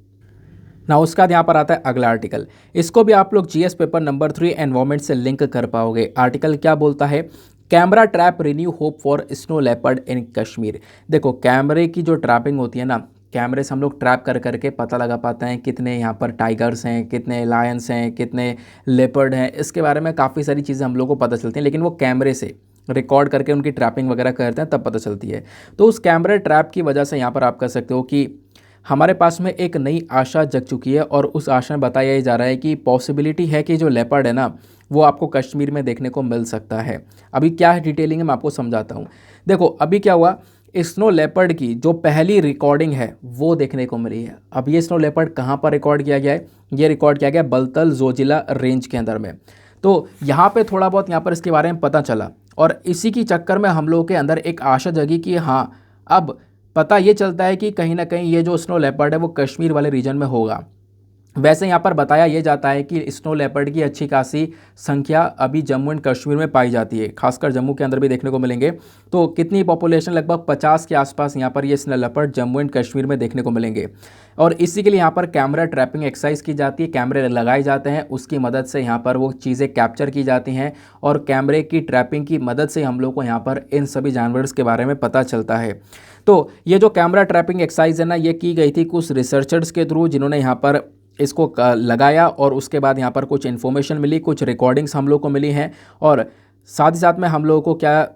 ना। उसका यहाँ पर आता है अगला आर्टिकल। इसको भी आप लोग जीएस पेपर नंबर 3 एनवायरमेंट से लिंक कर पाओगे। आर्टिकल क्या बोलता है, camera trap renew hope for snow leopard in Kashmir. देखो, कैमरे की जो ट्रैपिंग होती है ना, कैमरे से हम लोग ट्रैप कर करके पता लगा पाते हैं कितने यहाँ पर टाइगर्स हैं, कितने लायंस हैं, कितने लेपर्ड हैं। इसके बारे में काफ़ी सारी चीज़ें हम लोग को पता चलती हैं, लेकिन वो कैमरे से रिकॉर्ड करके उनकी ट्रैपिंग वगैरह करते हैं तब पता चलती है। तो उस कैमरा ट्रैप की वजह से यहाँ पर आप कह सकते हो कि हमारे पास में एक नई आशा जग चुकी है, और उस आशा में बताया जा रहा है कि पॉसिबिलिटी है कि जो लेपर्ड है ना, वो आपको कश्मीर में देखने को मिल सकता है। अभी क्या है डिटेलिंग है, मैं आपको समझाता हूँ। देखो, अभी क्या हुआ, स्नो लेपर्ड की जो पहली रिकॉर्डिंग है वो देखने को मिली है। अब ये स्नो लेपर्ड कहाँ पर रिकॉर्ड किया गया है, ये रिकॉर्ड किया गया बलतल जोजिला रेंज के अंदर में। तो यहाँ पे थोड़ा बहुत यहाँ पर इसके बारे में पता चला, और इसी की चक्कर में हम लोगों के अंदर एक आशा जगी कि हाँ, अब पता ये चलता है कि कहीं ना कहीं ये जो स्नो लेपर्ड है वो कश्मीर वाले रीजन में होगा। वैसे यहाँ पर बताया ये जाता है कि स्नो लेपर्ड की अच्छी खासी संख्या अभी जम्मू एंड कश्मीर में पाई जाती है, खासकर जम्मू के अंदर भी देखने को मिलेंगे। तो कितनी पॉपुलेशन, लगभग 50 के आसपास यहाँ पर ये snow leopard Jammu and Kashmir में देखने को मिलेंगे। और इसी के लिए यहाँ पर कैमरा ट्रैपिंग एक्सरसाइज की जाती है, कैमरे लगाए जाते हैं, उसकी मदद से यहाँ पर वो चीज़ें कैप्चर की जाती हैं, और कैमरे की ट्रैपिंग की मदद से हम लोग को यहाँ पर इन सभी जानवर्स के बारे में पता चलता है। तो ये जो कैमरा ट्रैपिंग एक्सरसाइज है ना, ये की गई थी कुछ रिसर्चर्स के थ्रू, जिन्होंने यहाँ पर इसको लगाया, और उसके बाद यहाँ पर कुछ इन्फॉर्मेशन मिली, कुछ रिकॉर्डिंग्स हम लोग को मिली हैं, और साथ ही साथ में हम लोगों को क्या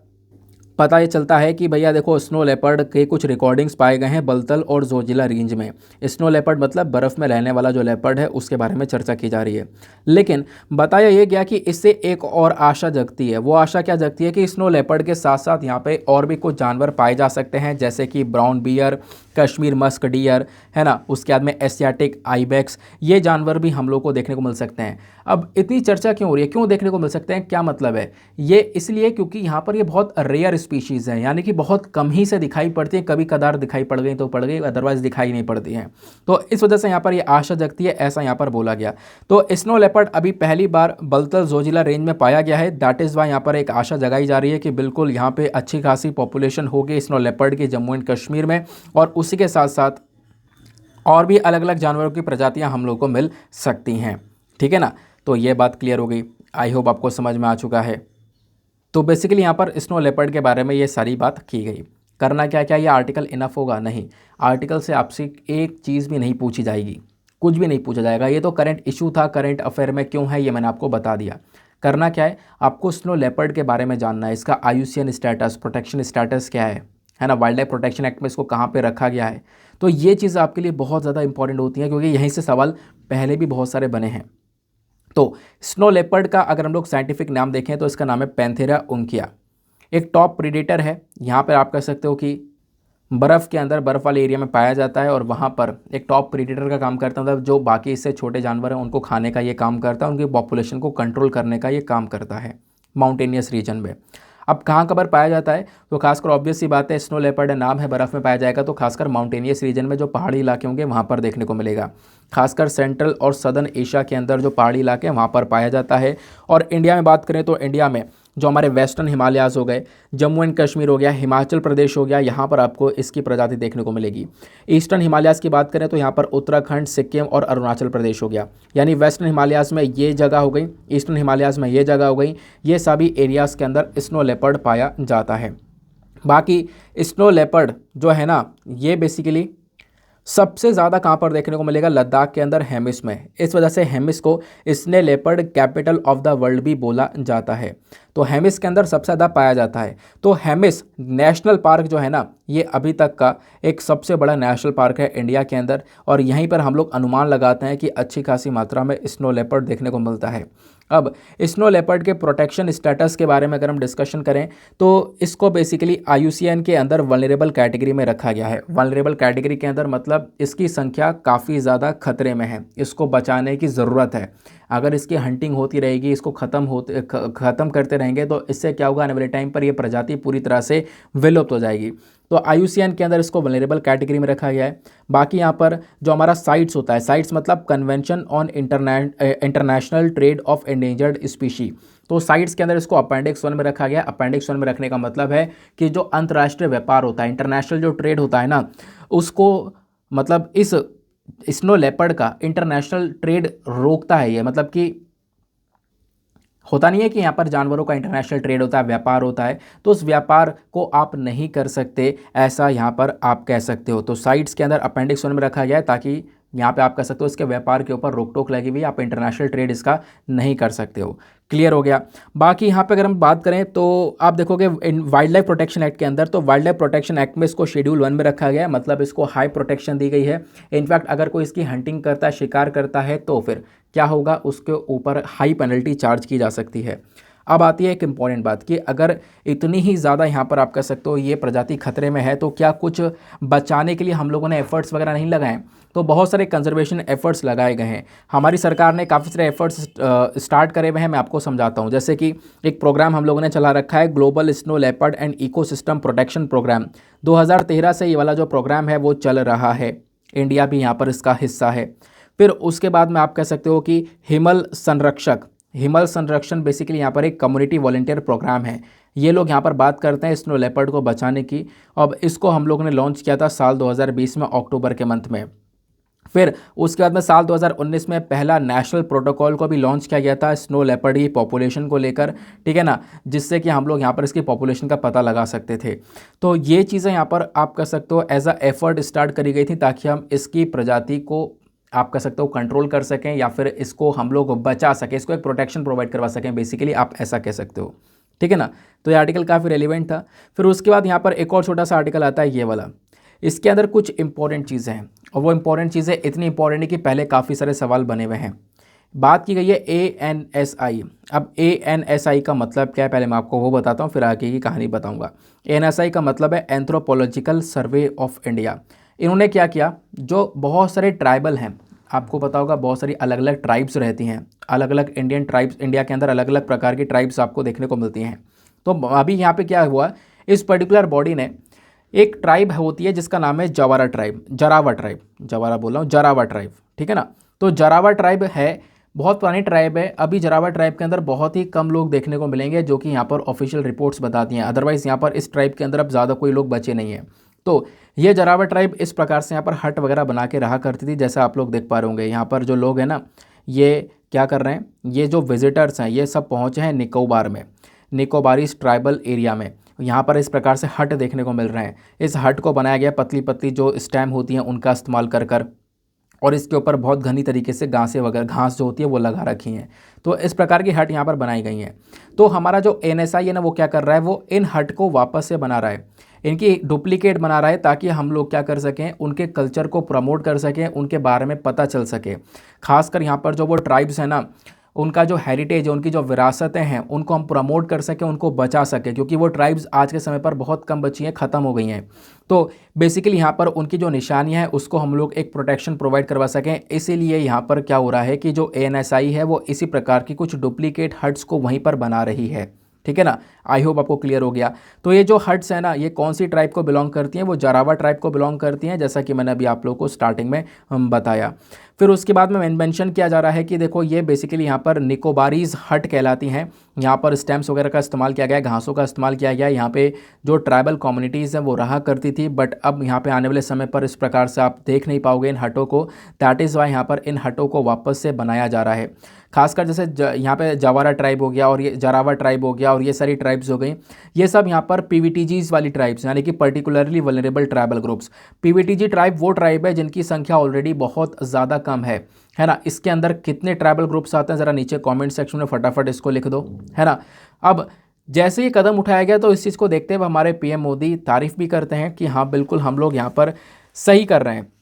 पता ये चलता है कि भैया देखो, स्नो लेपर्ड के कुछ रिकॉर्डिंग्स पाए गए हैं बलतल और जोजिला रेंज में। स्नो लेपर्ड मतलब बर्फ़ में रहने वाला जो लेपर्ड है, उसके बारे में चर्चा की जा रही है। लेकिन बताया ये गया कि इससे एक और आशा जगती है। वो आशा क्या जगती है कि स्नो लेपर्ड के साथ साथ यहाँ पे और भी कुछ जानवर पाए जा सकते हैं, जैसे कि brown bear, Kashmir musk deer, है ना, उसके बाद में एशियाटिक आइबेक्स, ये जानवर भी हम लोग को देखने को मिल सकते हैं। अब इतनी चर्चा क्यों हो रही है, क्यों देखने को मिल सकते हैं, क्या मतलब है? ये इसलिए क्योंकि यहाँ पर ये बहुत रेयर स्पीशीज़ है, यानी कि बहुत कम ही से दिखाई पड़ती है। कभी कदार दिखाई पड़ गई तो पड़ गई, अदरवाइज दिखाई नहीं पड़ती हैं। तो इस वजह से यहाँ पर ये आशा जगती है, ऐसा यहाँ पर बोला गया। तो स्नो लेपर्ड अभी पहली बार बलतल जोजिला रेंज में पाया गया है। दैट इज़ वाई यहाँ पर एक आशा जगाई जा रही है कि बिल्कुल यहाँ पे अच्छी खासी पॉपुलेशन होगी स्नो लेपर्ड की जम्मू एंड कश्मीर में, और उसी के साथ साथ और भी अलग अलग जानवरों की प्रजातियाँ हम लोग को मिल सकती हैं। ठीक है ना, तो ये बात क्लियर हो गई। आई होप आपको समझ में आ चुका है। तो बेसिकली यहाँ पर स्नो लेपर्ड के बारे में ये सारी बात की गई। करना क्या क्या, ये आर्टिकल इनफ होगा? नहीं, आर्टिकल से आपसे एक चीज़ भी नहीं पूछी जाएगी, कुछ भी नहीं पूछा जाएगा। ये तो करंट इशू था, करंट अफेयर में क्यों है ये मैंने आपको बता दिया। करना क्या है, आपको स्नो लेपर्ड के बारे में जानना है, इसका IUCN स्टेटस, प्रोटेक्शन स्टेटस क्या है ना, वाइल्ड लाइफ प्रोटेक्शन एक्ट में इसको कहाँ पे रखा गया है। तो ये चीज़ आपके लिए बहुत ज़्यादा इंपॉर्टेंट होती है, क्योंकि यहीं से सवाल पहले भी बहुत सारे बने हैं। तो स्नो लेपर्ड का अगर हम लोग साइंटिफिक नाम देखें तो इसका नाम है पैंथेरा उनकिया। एक टॉप प्रीडेटर है, यहाँ पर आप कह सकते हो कि बर्फ़ के अंदर, बर्फ़ वाले एरिया में पाया जाता है, और वहाँ पर एक टॉप प्रीडेटर का काम करता है, मतलब जो बाकी इससे छोटे जानवर हैं उनको खाने का ये काम करता है, उनकी पॉपुलेशन को कंट्रोल करने का ये काम करता है माउंटेनियस रीजन में। अब कहाँ कबर पाया जाता है, तो खासकर ऑब्वियस सी बात है, स्नो लेपर्ड नाम है, बर्फ़ में पाया जाएगा, तो खासकर माउंटेनियस रीजन में जो पहाड़ी इलाके होंगे वहाँ पर देखने को मिलेगा। खासकर सेंट्रल और सदर्न एशिया के अंदर जो पहाड़ी इलाके हैं वहाँ पर पाया जाता है। और इंडिया में बात करें तो इंडिया में जो हमारे वेस्टर्न हिमालयाज़ हो गए, जम्मू एंड कश्मीर हो गया, हिमाचल प्रदेश हो गया, यहाँ पर आपको इसकी प्रजाति देखने को मिलेगी। ईस्टर्न हिमालयाज़ की बात करें तो यहाँ पर उत्तराखंड, सिक्किम और अरुणाचल प्रदेश हो गया। यानी वेस्टर्न हिमालयाज़ में ये जगह हो गई, ईस्टर्न हिमालयाज़ में ये जगह हो गई। ये सभी एरियाज़ के अंदर स्नो लेपर्ड पाया जाता है। बाकी स्नो लेपर्ड जो है ना, ये बेसिकली सबसे ज़्यादा कहाँ पर देखने को मिलेगा? लद्दाख के अंदर हेमिस में। इस वजह से हेमिस को snow leopard capital of the world भी बोला जाता है। तो हेमिस के अंदर सबसे ज़्यादा पाया जाता है। तो हेमिस नेशनल पार्क जो है ना, ये अभी तक का एक सबसे बड़ा नेशनल पार्क है इंडिया के अंदर, और यहीं पर हम लोग अनुमान लगाते हैं कि अच्छी खासी मात्रा में स्नो लेपर्ड देखने को मिलता है। अब स्नो लेपर्ड के प्रोटेक्शन स्टेटस के बारे में अगर हम डिस्कशन करें तो इसको बेसिकली IUCN के अंदर वल्नरेबल कैटेगरी में रखा गया है। वल्नरेबल कैटेगरी के अंदर मतलब इसकी संख्या काफ़ी ज़्यादा खतरे में है, इसको बचाने की ज़रूरत है। अगर इसकी हंटिंग होती रहेगी, इसको ख़त्म करते रहेंगे तो इससे क्या होगा, आने वाले टाइम पर ये प्रजाति पूरी तरह से विलुप्त हो जाएगी। तो IUCN के अंदर इसको वल्नरेबल कैटेगरी में रखा गया है। बाकी यहाँ पर जो हमारा साइट्स होता है, साइट्स मतलब convention on international trade off endangered species, तो साइट्स के अंदर इसको अपेंडिक्स 1 में रखा गया है। अपेंडिक्स 1 में रखने का मतलब है कि जो अंतर्राष्ट्रीय व्यापार होता है, इंटरनेशनल जो ट्रेड होता है ना, उसको मतलब इस स्नो लेपर्ड का इंटरनेशनल ट्रेड रोकता है ये। मतलब कि होता नहीं है कि यहाँ पर जानवरों का इंटरनेशनल ट्रेड होता है, व्यापार होता है, तो उस व्यापार को आप नहीं कर सकते, ऐसा यहाँ पर आप कह सकते हो। तो साइट्स के अंदर अपेंडिक्स 1 में रखा गया है ताकि यहाँ पे आप कह सकते हो इसके व्यापार के ऊपर रोक टोक लगी हुई, आप इंटरनेशनल ट्रेड इसका नहीं कर सकते हो। क्लियर हो गया। बाकी यहाँ पे अगर हम बात करें तो आप देखोगे वाइल्ड लाइफ प्रोटेक्शन एक्ट के अंदर, तो वाइल्ड लाइफ प्रोटेक्शन एक्ट में इसको शेड्यूल 1 में रखा गया है, मतलब इसको हाई प्रोटेक्शन दी गई है। इनफैक्ट अगर कोई इसकी हंटिंग करता है, शिकार करता है, तो फिर क्या होगा, उसके ऊपर हाई पेनल्टी चार्ज की जा सकती है। अब आती है एक इम्पॉर्टेंट बात कि अगर इतनी ही ज़्यादा यहाँ पर आप कह सकते हो ये प्रजाति खतरे में है, तो क्या कुछ बचाने के लिए हम लोगों ने एफर्ट्स वगैरह नहीं लगाए? तो बहुत सारे कंजर्वेशन एफर्ट्स लगाए गए हैं। हमारी सरकार ने काफ़ी सारे एफर्ट्स स्टार्ट करे हुए हैं, मैं आपको समझाता हूँ। जैसे कि एक प्रोग्राम हम लोगों ने चला रखा है, global snow leopard and ecosystem protection programme. 2013 से ये वाला जो प्रोग्राम है वो चल रहा है, इंडिया भी यहाँ पर इसका हिस्सा है। फिर उसके बाद में आप कह सकते हो कि हिमल संरक्षण बेसिकली यहाँ पर एक कम्युनिटी वॉलंटियर प्रोग्राम है। ये लोग यहाँ पर बात करते हैं स्नो लेपर्ड को बचाने की। अब इसको हम लोगों ने लॉन्च किया था साल 2020 में, अक्टूबर के मंथ में। फिर उसके बाद में साल 2019 में पहला नेशनल प्रोटोकॉल को भी लॉन्च किया गया था स्नो लेपर्ड की पॉपुलेशन को लेकर, ठीक है ना, जिससे कि हम लोग यहाँ पर इसकी पॉपुलेशन का पता लगा सकते थे। तो ये चीज़ें यहाँ पर आप कह सकते हो एज अ एफर्ट स्टार्ट करी गई थी ताकि हम इसकी प्रजाति को आप कह सकते हो कंट्रोल कर सकें, या फिर इसको हम लोग बचा सकें, इसको एक प्रोटेक्शन प्रोवाइड करवा सकें, बेसिकली आप ऐसा कह सकते हो, ठीक है ना। तो ये आर्टिकल काफ़ी रेलिवेंट था। फिर उसके बाद यहाँ पर एक और छोटा सा आर्टिकल आता है, ये वाला। इसके अंदर कुछ इंपॉर्टेंट चीज़ें हैं, और वो इंपॉर्टेंट चीज़ें इतनी इंपॉर्टेंट है कि पहले काफ़ी सारे सवाल बने हुए हैं। बात की गई है ANSI। अब ANSI का मतलब क्या है, पहले मैं आपको वो बताता हूँ, फिर आगे की कहानी बताऊँगा। ANSI का मतलब है एंथ्रोपोलॉजिकल सर्वे ऑफ इंडिया। इन्होंने क्या किया, जो बहुत सारे ट्राइबल हैं, आपको पता होगा बहुत सारी अलग अलग ट्राइब्स रहती हैं, अलग अलग इंडियन ट्राइब्स, इंडिया के अंदर अलग अलग प्रकार की ट्राइब्स आपको देखने को मिलती हैं। तो अभी यहाँ पे क्या हुआ, इस पर्टिकुलर बॉडी ने एक ट्राइब होती है जिसका नाम है जरावा ट्राइब, जरावा बोल रहा हूँ, जरावा ट्राइब, ठीक है ना। तो जरावा ट्राइब है, बहुत पुरानी ट्राइब है। अभी जरावा ट्राइब के अंदर बहुत ही कम लोग देखने को मिलेंगे, जो कि यहाँ पर ऑफिशियल रिपोर्ट्स बताती हैं। अदरवाइज़ यहाँ पर इस ट्राइब के अंदर अब ज़्यादा कोई लोग बचे नहीं हैं। तो ये जरावा ट्राइब इस प्रकार से यहाँ पर हट वगैरह बना के रहा करती थी, जैसा आप लोग देख पा रहे होंगे। यहाँ पर जो लोग हैं ना, ये क्या कर रहे हैं, ये जो विजिटर्स हैं ये सब पहुँचे हैं निकोबार में, निकोबारीज ट्राइबल एरिया में। यहाँ पर इस प्रकार से हट देखने को मिल रहे हैं। इस हट को बनाया गया पतली पतली जो स्टेम होती हैं उनका इस्तेमाल कर और इसके ऊपर बहुत घनी तरीके से घासें वगैरह, घास जो होती है वो लगा रखी हैं। तो इस प्रकार की हट यहाँ पर बनाई गई हैं। तो हमारा जो ANSI है ना, वो क्या कर रहा है, वो इन हट को वापस से बना रहा है, इनकी डुप्लीकेट बना रहा है, ताकि हम लोग क्या कर सकें, उनके कल्चर को प्रमोट कर सकें, उनके बारे में पता चल सके। खासकर यहाँ पर जो वो ट्राइब्स हैं ना, उनका जो हेरिटेज है, उनकी जो विरासतें हैं, उनको हम प्रमोट कर सकें, उनको बचा सकें, क्योंकि वो ट्राइब्स आज के समय पर बहुत कम बची हैं, ख़त्म हो गई हैं। तो बेसिकली यहाँ पर उनकी जो निशानियाँ हैं उसको हम लोग एक प्रोटेक्शन प्रोवाइड करवा सकें। इसीलिए यहाँ पर क्या हो रहा है कि जो ANSI है वो इसी प्रकार की कुछ डुप्लीकेट हट्स को वहीं पर बना रही है, ठीक है ना। आई होप आपको क्लियर हो गया। तो ये जो हट्स है ना, ये कौन सी ट्राइब को बिलोंग करती हैं, वो जरावा ट्राइब को बिलोंग करती हैं, जैसा कि मैंने अभी आप लोगों को स्टार्टिंग में बताया। फिर उसके बाद में मेंशन किया जा रहा है कि देखो ये बेसिकली यहाँ पर निकोबारीज हट कहलाती हैं। यहाँ पर स्टैम्प्स वगैरह का इस्तेमाल किया गया है, घासों का इस्तेमाल किया गया है। यहाँ पे जो ट्राइबल कम्युनिटीज़ हैं वो रहा करती थी, बट अब यहाँ पे आने वाले समय पर इस प्रकार से आप देख नहीं पाओगे इन हटों को। दैट इज़ वाई यहाँ पर इन हटों को वापस से बनाया जा रहा है। खासकर जैसे यहाँ पे जवारा ट्राइब हो गया और ये जरावा ट्राइब हो गया और ये सारी ट्राइब्स हो गई, ये सब यहाँ पर पीवीटीजीज वाली ट्राइब्स यानी कि particularly vulnerable tribal groups. PVTG tribe वो ट्राइब है जिनकी संख्या ऑलरेडी बहुत ज़्यादा कम है ना। इसके अंदर कितने ट्राइबल ग्रुप्स आते हैं ज़रा नीचे कमेंट सेक्शन में फटाफट इसको लिख दो, है ना। अब जैसे ही कदम उठाया गया तो इस चीज़ को देखते हुए हमारे पीएम मोदी तारीफ़ भी करते हैं कि हाँ बिल्कुल हम लोग यहाँ पर सही कर रहे हैं।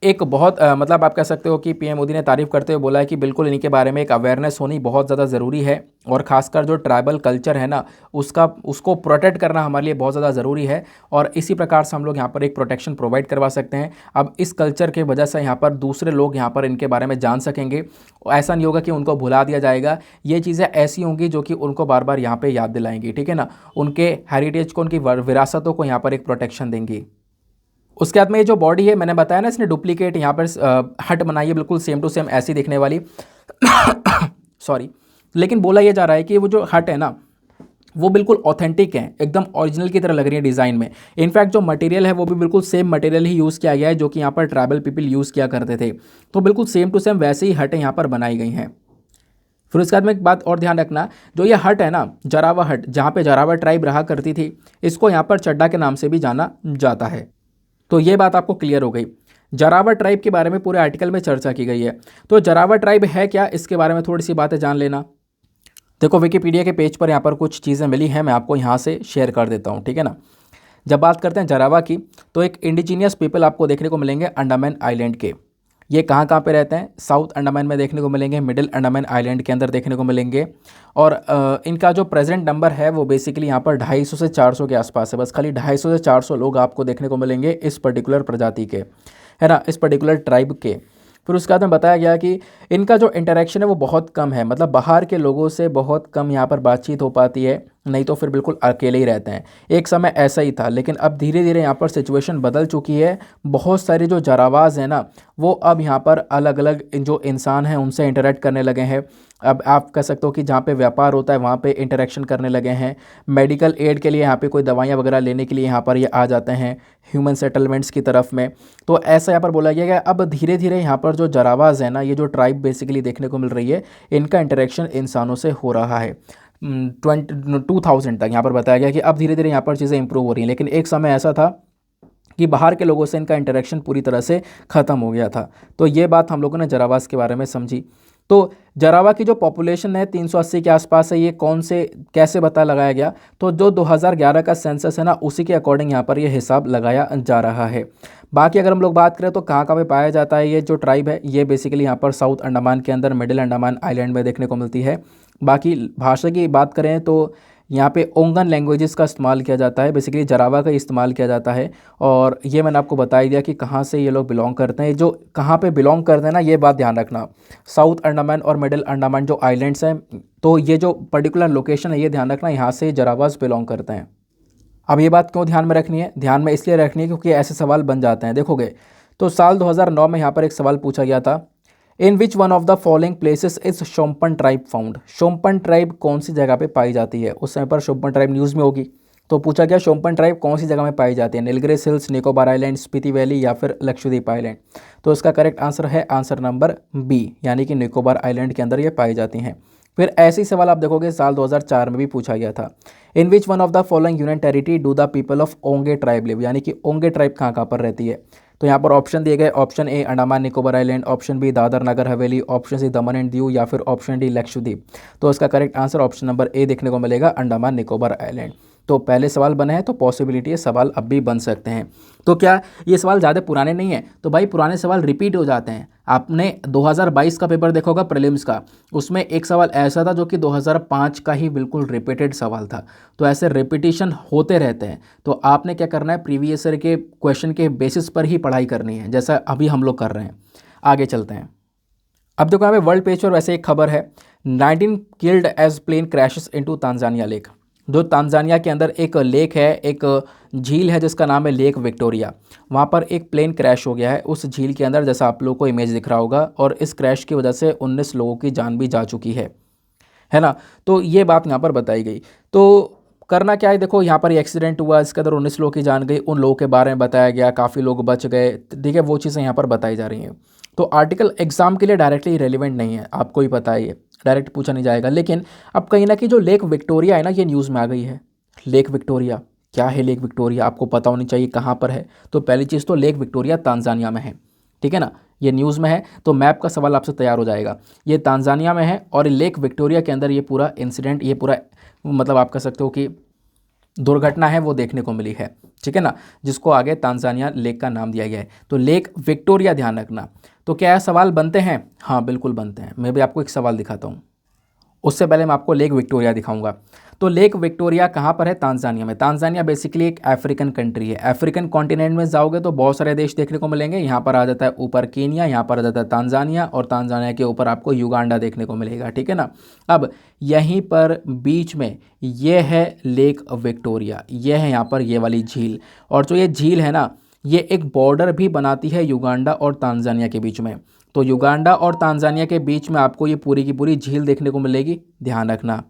एक बहुत मतलब आप कह सकते हो कि पीएम मोदी ने तारीफ़ करते हुए बोला है कि बिल्कुल इन्हीं के बारे में एक अवेयरनेस होनी बहुत ज़्यादा ज़रूरी है, और ख़ासकर जो ट्राइबल कल्चर है ना उसको प्रोटेक्ट करना हमारे लिए बहुत ज़्यादा ज़रूरी है, और इसी प्रकार से हम लोग यहाँ पर एक प्रोटेक्शन प्रोवाइड करवा सकते हैं। अब इस कल्चर के वजह से यहाँ पर दूसरे लोग यहाँ पर इनके बारे में जान सकेंगे। ऐसा नहीं होगा कि उनको भुला दिया जाएगा, ये चीज़ें ऐसी होंगी जो कि उनको बार बार यहाँ पर याद दिलाएंगी, ठीक है ना, उनके हेरिटेज को, उनकी विरासतों को यहाँ पर एक प्रोटेक्शन देंगी। उसके बाद में ये जो बॉडी है मैंने बताया ना, इसने डुप्लीकेट यहाँ पर हट बनाई है बिल्कुल सेम टू सेम ऐसी दिखने वाली सॉरी। लेकिन बोला ये जा रहा है कि वो जो हट है ना वो बिल्कुल ऑथेंटिक है, एकदम ओरिजिनल की तरह लग रही है डिज़ाइन में। इनफैक्ट जो मटेरियल है वो भी बिल्कुल सेम मटेरियल ही यूज़ किया गया है जो कि यहाँ पर ट्राइबल पीपल यूज़ किया करते थे। तो बिल्कुल सेम टू सेम वैसे ही हटें यहाँ पर बनाई गई हैं। फिर उसके बाद में एक बात और ध्यान रखना, जो ये हट है ना जरावा हट, जहाँ पे जरावा ट्राइब रहा करती थी, इसको यहाँ पर चड्डा के नाम से भी जाना जाता है। तो ये बात आपको क्लियर हो गई। जरावा ट्राइब के बारे में पूरे आर्टिकल में चर्चा की गई है। तो जरावा ट्राइब है क्या, इसके बारे में थोड़ी सी बातें जान लेना। देखो विकिपीडिया के पेज पर यहाँ पर कुछ चीज़ें मिली हैं, मैं आपको यहाँ से शेयर कर देता हूँ, ठीक है ना। जब बात करते हैं जरावा की तो एक इंडिजीनियस पीपल आपको देखने को मिलेंगे अंडमान आइलैंड के। ये कहाँ पे रहते हैं, साउथ अंडमान में देखने को मिलेंगे, मिडिल अंडमान आइलैंड के अंदर देखने को मिलेंगे। और इनका जो प्रेजेंट नंबर है वो बेसिकली यहाँ पर 250 से 400 के आसपास है। बस खाली 250 से 400 लोग आपको देखने को मिलेंगे इस पर्टिकुलर प्रजाति के, है ना, इस पर्टिकुलर ट्राइब के। फिर उसके बाद में बताया गया कि इनका जो इंटरेक्शन है वो बहुत कम है, मतलब बाहर के लोगों से बहुत कम यहाँ पर बातचीत हो पाती है, नहीं तो फिर बिल्कुल अकेले ही रहते हैं। एक समय ऐसा ही था, लेकिन अब धीरे धीरे यहाँ पर सिचुएशन बदल चुकी है। बहुत सारे जो जारावाज हैं ना वो अब यहाँ पर अलग अलग जो इंसान हैं उनसे इंटरेक्ट करने लगे हैं। अब आप कह सकते हो कि जहाँ पे व्यापार होता है वहाँ पे इंटरेक्शन करने लगे हैं। मेडिकल एड के लिए यहाँ पे कोई दवाइयाँ वगैरह लेने के लिए यहाँ पर ये आ जाते हैं ह्यूमन सेटलमेंट्स की तरफ में। तो ऐसा यहाँ पर बोला गया है अब धीरे धीरे यहाँ पर जो जारावाज है ना, ये जो ट्राइब बेसिकली देखने को मिल रही है, इनका इंटरेक्शन इंसानों से हो रहा है 2000 तक। यहाँ पर बताया गया कि अब धीरे धीरे यहाँ पर चीज़ें इंप्रूव हो रही हैं, लेकिन एक समय ऐसा था कि बाहर के लोगों से इनका इंटरेक्शन पूरी तरह से ख़त्म हो गया था। तो ये बात हम लोगों ने जरावास के बारे में समझी। तो जरावा की जो पॉपुलेशन है 380 के आसपास है। ये कौन से कैसे पता लगाया गया, तो जो 2011 का सेंसस है ना उसी के अकॉर्डिंग यहाँ पर ये हिसाब लगाया जा रहा है। बाकी अगर हम लोग बात करें तो कहाँ कहाँ पे पाया जाता है ये जो ट्राइब है, ये बेसिकली यहाँ पर साउथ अंडमान के अंदर मिडिल अंडमान आइलैंड में देखने को मिलती है। बाकी भाषा की बात करें तो यहाँ पे ओंगन लैंग्वेजेस का इस्तेमाल किया जाता है, बेसिकली जरावा का इस्तेमाल किया जाता है। और ये मैंने आपको बता ही दिया कि कहाँ से ये लोग बिलोंग करते हैं। जो कहाँ पे बिलोंग करते हैं ना, ये बात ध्यान रखना, साउथ अंडमान और मिडिल अंडमान जो आइलैंड्स हैं, तो ये जो पर्टिकुलर लोकेशन है ये ध्यान रखना, यहाँ से जरावाज बिलोंग करते हैं। अब ये बात क्यों ध्यान में रखनी है, ध्यान में इसलिए रखनी है क्योंकि ऐसे सवाल बन जाते हैं। देखोगे तो साल 2009 में यहाँ पर एक सवाल पूछा गया था, in which one of the following places is Shompen tribe found. Shompen tribe कौन सी जगह पे पाई जाती है। उस समय पर शोम्पन ट्राइब न्यूज़ में होगी, तो पूछा गया शोम्पन ट्राइब कौन सी जगह में पाई जाती है, Nilgiris hills, Nicobar island, Spiti valley या फिर लक्षद्वीप आइलैंड। तो इसका करेक्ट आंसर है आंसर नंबर बी, यानी कि निकोबार आइलैंड के अंदर ये पाई जाती हैं। फिर ऐसे ही सवाल आप देखोगे साल 2004 में भी पूछा गया था, in which one of the following union territory do the people of Onge tribe live, यानी कि ओंगे ट्राइब कहाँ पर रहती है। तो यहाँ पर ऑप्शन दिए गए, option A Andaman Nicobar island, option B Dadra Nagar Haveli, option C Daman and Diu या फिर ऑप्शन डी लक्षद्वीप। तो इसका correct answer option number A देखने को मिलेगा, अंडमान निकोबार आइलैंड। तो पहले सवाल बने हैं तो पॉसिबिलिटी है सवाल अब भी बन सकते हैं। तो क्या ये सवाल ज़्यादा पुराने नहीं है, तो भाई पुराने सवाल रिपीट हो जाते हैं। आपने 2022 का पेपर देखा होगा प्रीलिम्स का, उसमें एक सवाल ऐसा था जो कि 2005 का ही बिल्कुल रिपीटेड सवाल था। तो ऐसे रिपीटिशन होते रहते हैं, तो आपने क्या करना है, प्रीवियस ईयर के क्वेश्चन के बेसिस पर ही पढ़ाई करनी है, जैसा अभी हम लोग कर रहे हैं। आगे चलते हैं। अब देखो यहाँ पे वर्ल्ड पेज पर वैसे एक खबर है, 19 killed as plane crashes into Tanzania lake. जो तांजानिया के अंदर एक लेक है, एक झील है जिसका नाम है लेक विक्टोरिया, वहाँ पर एक प्लेन क्रैश हो गया है उस झील के अंदर, जैसा आप लोगों को इमेज दिख रहा होगा। और इस क्रैश की वजह से 19 लोगों की जान भी जा चुकी है। है ना। तो ये बात यहाँ पर बताई गई। तो करना क्या है, देखो यहाँ पर एक्सीडेंट हुआ, इसके अंदर 19 लोगों की जान गई, उन लोगों के बारे में बताया गया, काफ़ी लोग बच गए, ठीक है, वो चीज़ें यहाँ पर बताई जा रही हैं। तो आर्टिकल एग्जाम के लिए डायरेक्टली रेलिवेंट नहीं है, आपको ही पता है, ये डायरेक्ट पूछा नहीं जाएगा। लेकिन अब कहीं ना कहीं जो लेक विक्टोरिया है ना, ये न्यूज़ में आ गई है। लेक विक्टोरिया क्या है? लेक विक्टोरिया आपको पता होनी चाहिए कहाँ पर है। तो पहली चीज़ तो लेक विक्टोरिया तांजानिया में है, ठीक है ना, ये न्यूज़ में है। तो मैप का सवाल आपसे तैयार हो जाएगा। ये तांजानिया में है और लेक विक्टोरिया के अंदर ये पूरा इंसिडेंट, ये पूरा मतलब आप कह सकते हो कि दुर्घटना है वो देखने को मिली है, ठीक है ना, जिसको आगे तांजानिया लेक का नाम दिया गया है। तो लेक विक्टोरिया ध्यान रखना। तो क्या सवाल बनते हैं? हाँ बिल्कुल बनते हैं। मैं भी आपको एक सवाल दिखाता हूँ, उससे पहले मैं आपको लेक विक्टोरिया दिखाऊंगा। तो लेक विक्टोरिया कहाँ पर है? तांजानिया में। तांजानिया बेसिकली एक अफ्रीकन कंट्री है। अफ्रीकन कॉन्टिनेंट में जाओगे तो बहुत सारे देश देखने को मिलेंगे। यहाँ पर आ जाता है ऊपर केनिया, यहाँ पर आ जाता है तांजानिया, और तांजानिया के ऊपर आपको युगांडा देखने को मिलेगा, ठीक है ना। अब यहीं पर बीच में ये है लेक विक्टोरिया, ये है यहाँ पर ये वाली झील। और जो ये झील है ना, ये एक बॉर्डर भी बनाती है युगांडा और तांजानिया के बीच में। तो युगांडा और तांजानिया के बीच में आपको ये पूरी की पूरी झील देखने को मिलेगी, ध्यान रखना।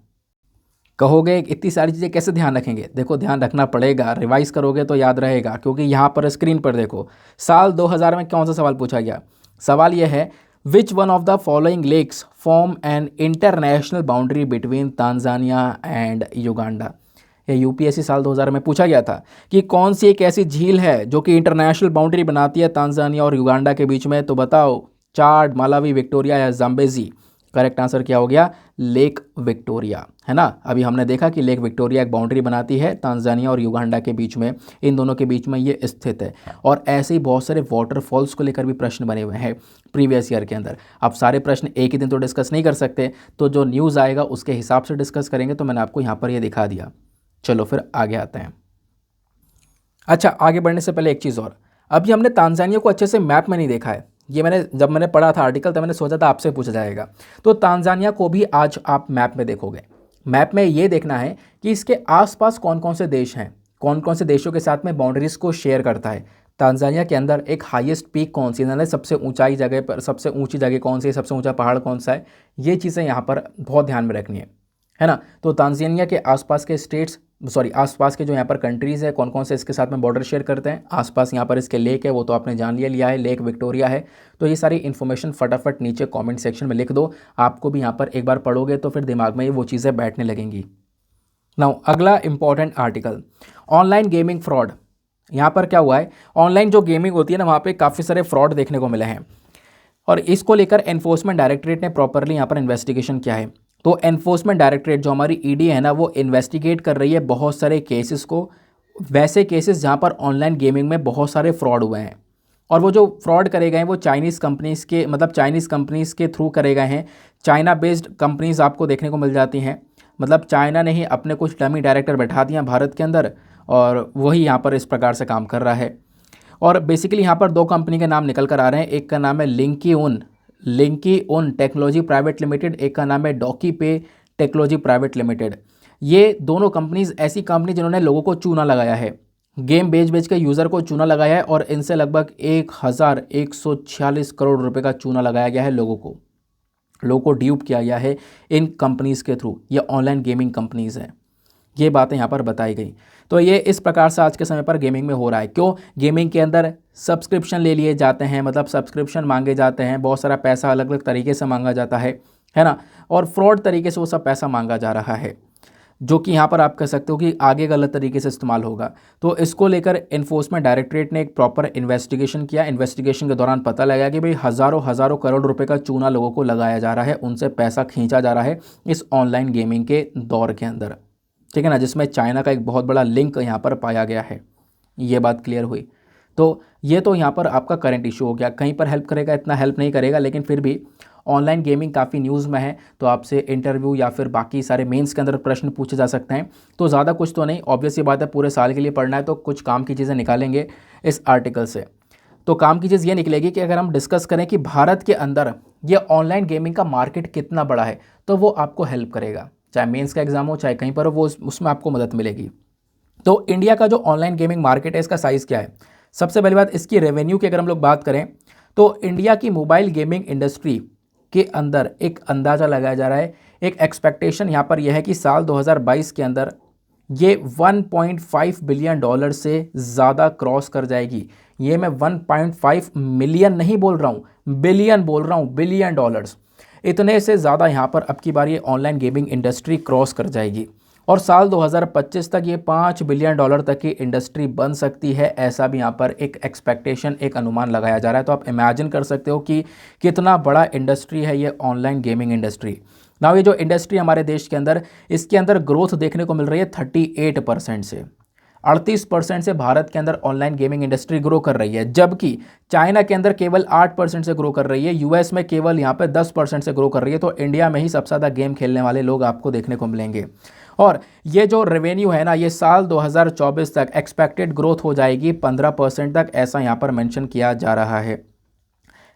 कहोगे इतनी सारी चीज़ें कैसे ध्यान रखेंगे? देखो ध्यान रखना पड़ेगा, रिवाइज करोगे तो याद रहेगा, क्योंकि यहाँ पर स्क्रीन पर देखो साल 2000 में कौन सा सवाल पूछा गया। सवाल यह है, which one of the following lakes form an international boundary between Tanzania and Uganda. ये यूपीएससी साल 2000 में पूछा गया था कि कौन सी एक ऐसी झील है जो कि इंटरनेशनल बाउंड्री बनाती है तांजानिया और युगांडा के बीच में। तो बताओ, चाड, मालावी, विक्टोरिया या जाम्बेजी। करेक्ट आंसर क्या हो गया? लेक विक्टोरिया, है ना। अभी हमने देखा कि लेक विक्टोरिया एक बाउंड्री बनाती है तांजानिया और युगांडा के बीच में, इन दोनों के बीच में ये स्थित है। और ऐसे ही बहुत सारे वाटरफॉल्स को लेकर भी प्रश्न बने हुए हैं प्रीवियस ईयर के अंदर। अब सारे प्रश्न एक ही दिन तो डिस्कस नहीं कर सकते, तो जो न्यूज़ आएगा उसके हिसाब से डिस्कस करेंगे। तो मैंने आपको यहाँ पर ये दिखा दिया। चलो फिर आगे आते हैं। अच्छा, आगे बढ़ने से पहले एक चीज़ और, अभी हमने तांजानिया को अच्छे से मैप में नहीं देखा है। ये जब मैंने पढ़ा था आर्टिकल तो मैंने सोचा था आपसे पूछा जाएगा। तो तांजानिया को भी आज आप मैप में देखोगे। मैप में ये देखना है कि इसके आसपास कौन कौन से देश हैं, कौन कौन से देशों के साथ में बाउंड्रीज को शेयर करता है। तांजानिया के अंदर एक हाईएस्ट पीक कौन सी है, सबसे ऊंचाई जगह पर सबसे ऊंची जगह कौन सी है, सबसे ऊंचा पहाड़ कौन सा है, ये चीज़ें यहाँ पर बहुत ध्यान में रखनी है ना। तो तांजानिया के आसपास के स्टेट्स, सॉरी आसपास के जो यहाँ पर कंट्रीज़ है, कौन कौन से इसके साथ में बॉर्डर शेयर करते हैं। आसपास यहाँ पर इसके लेक है, वो तो आपने जान लिया है, लेक विक्टोरिया है। तो ये सारी इन्फॉर्मेशन फटाफट नीचे कमेंट सेक्शन में लिख दो। आपको भी यहाँ पर एक बार पढ़ोगे तो फिर दिमाग में वो चीज़ें बैठने लगेंगी। नाउ अगला important article, online gaming fraud. यहाँ पर क्या हुआ है, ऑनलाइन जो गेमिंग होती है ना, वहाँ पर काफ़ी सारे फ्रॉड देखने को मिले हैं, और इसको लेकर एनफोर्समेंट डायरेक्टरेट ने प्रॉपरली यहाँ पर इन्वेस्टिगेशन किया है। तो एनफोर्समेंट डायरेक्टरेट जो हमारी ईडी है ना, वो इन्वेस्टिगेट कर रही है बहुत सारे केसेस को, वैसे केसेस जहाँ पर ऑनलाइन गेमिंग में बहुत सारे फ्रॉड हुए हैं। और वो जो फ्रॉड करे गए हैं वो चाइनीज़ कंपनीज़ के, मतलब चाइनीज़ कंपनीज़ के थ्रू करे गए हैं। चाइना बेस्ड कंपनीज़ आपको देखने को मिल जाती हैं, मतलब चाइना ने ही अपने कुछ डमी डायरेक्टर बैठा दिया भारत के अंदर, और वही यहाँ पर इस प्रकार से काम कर रहा है। और बेसिकली यहाँ पर दो कंपनी के नाम निकल कर आ रहे हैं। एक का नाम है लिंकी उन टेक्नोलॉजी प्राइवेट लिमिटेड, एक का नाम है डॉकी पे टेक्नोलॉजी प्राइवेट लिमिटेड। ये दोनों कंपनीज ऐसी कंपनी जिन्होंने लोगों को चूना लगाया है, गेम बेच के यूज़र को चूना लगाया है, और इनसे लगभग 1146 करोड़ रुपए का चूना लगाया गया है लोगों को ड्यूप किया गया है इन कंपनीज़ के थ्रू। ये ऑनलाइन गेमिंग कंपनीज़ हैं, ये बातें यहाँ पर बताई गई। तो ये इस प्रकार से आज के समय पर गेमिंग में हो रहा है। क्यों? गेमिंग के अंदर सब्सक्रिप्शन ले लिए जाते हैं, मतलब सब्सक्रिप्शन मांगे जाते हैं, बहुत सारा पैसा अलग अलग तरीके से मांगा जाता है ना, और फ्रॉड तरीके से वो सब पैसा मांगा जा रहा है, जो कि यहाँ पर आप कह सकते हो कि आगे गलत तरीके से इस्तेमाल होगा। तो इसको लेकर एनफोर्समेंट डायरेक्टरेट ने एक प्रॉपर इन्वेस्टिगेशन किया। इन्वेस्टिगेशन के दौरान पता लगा कि भाई हज़ारों करोड़ रुपए का चूना लोगों को लगाया जा रहा है, उनसे पैसा खींचा जा रहा है इस ऑनलाइन गेमिंग के दौर के अंदर, ठीक है ना, जिसमें चाइना का एक बहुत बड़ा लिंक यहाँ पर पाया गया है। ये बात क्लियर हुई। तो ये तो यहाँ पर आपका करंट इशू हो गया, कहीं पर हेल्प करेगा, इतना हेल्प नहीं करेगा, लेकिन फिर भी ऑनलाइन गेमिंग काफ़ी न्यूज़ में है, तो आपसे इंटरव्यू या फिर बाकी सारे मेंस के अंदर प्रश्न पूछे जा सकते हैं। तो ज़्यादा कुछ तो नहीं, ऑब्वियस ये बात है, पूरे साल के लिए पढ़ना है तो कुछ काम की चीज़ें निकालेंगे इस आर्टिकल से। तो काम की चीज़ ये निकलेगी कि अगर हम डिस्कस करें कि भारत के अंदर ये ऑनलाइन गेमिंग का मार्केट कितना बड़ा है, तो वो आपको हेल्प करेगा, चाहे मेंस का एग्जाम हो चाहे कहीं पर हो, वो उसमें आपको मदद मिलेगी। तो इंडिया का जो ऑनलाइन गेमिंग मार्केट है, इसका साइज़ क्या है? सबसे पहली बात, इसकी रेवेन्यू की अगर हम लोग बात करें तो इंडिया की मोबाइल गेमिंग इंडस्ट्री के अंदर एक अंदाज़ा लगाया जा रहा है एक एक्सपेक्टेशन यहाँ पर यह है कि साल 2022 के अंदर ये 1.5 बिलियन डॉलर से ज़्यादा क्रॉस कर जाएगी। ये मैं 1.5 मिलियन नहीं बोल रहा हूँ, बिलियन बोल रहा हूँ, बिलियन डॉलर्स। इतने से ज़्यादा यहाँ पर अब की बार ये ऑनलाइन गेमिंग इंडस्ट्री क्रॉस कर जाएगी और साल 2025 तक ये 5 बिलियन डॉलर तक की इंडस्ट्री बन सकती है, ऐसा भी यहाँ पर एक एक्सपेक्टेशन, एक अनुमान लगाया जा रहा है। तो आप इमेजिन कर सकते हो कि कितना बड़ा इंडस्ट्री है ये ऑनलाइन गेमिंग इंडस्ट्री। नाउ ये जो इंडस्ट्री हमारे देश के अंदर, इसके अंदर ग्रोथ देखने को मिल रही है 38% से, 38% से भारत के अंदर ऑनलाइन गेमिंग इंडस्ट्री ग्रो कर रही है, जबकि चाइना के अंदर केवल 8% से ग्रो कर रही है, यूएस में केवल यहाँ पे 10% से ग्रो कर रही है। तो इंडिया में ही सबसे ज़्यादा गेम खेलने वाले लोग आपको देखने को मिलेंगे। और ये जो रेवेन्यू है ना, ये साल 2024 तक एक्सपेक्टेड ग्रोथ हो जाएगी 15% तक, ऐसा यहाँ पर मेंशन किया जा रहा है।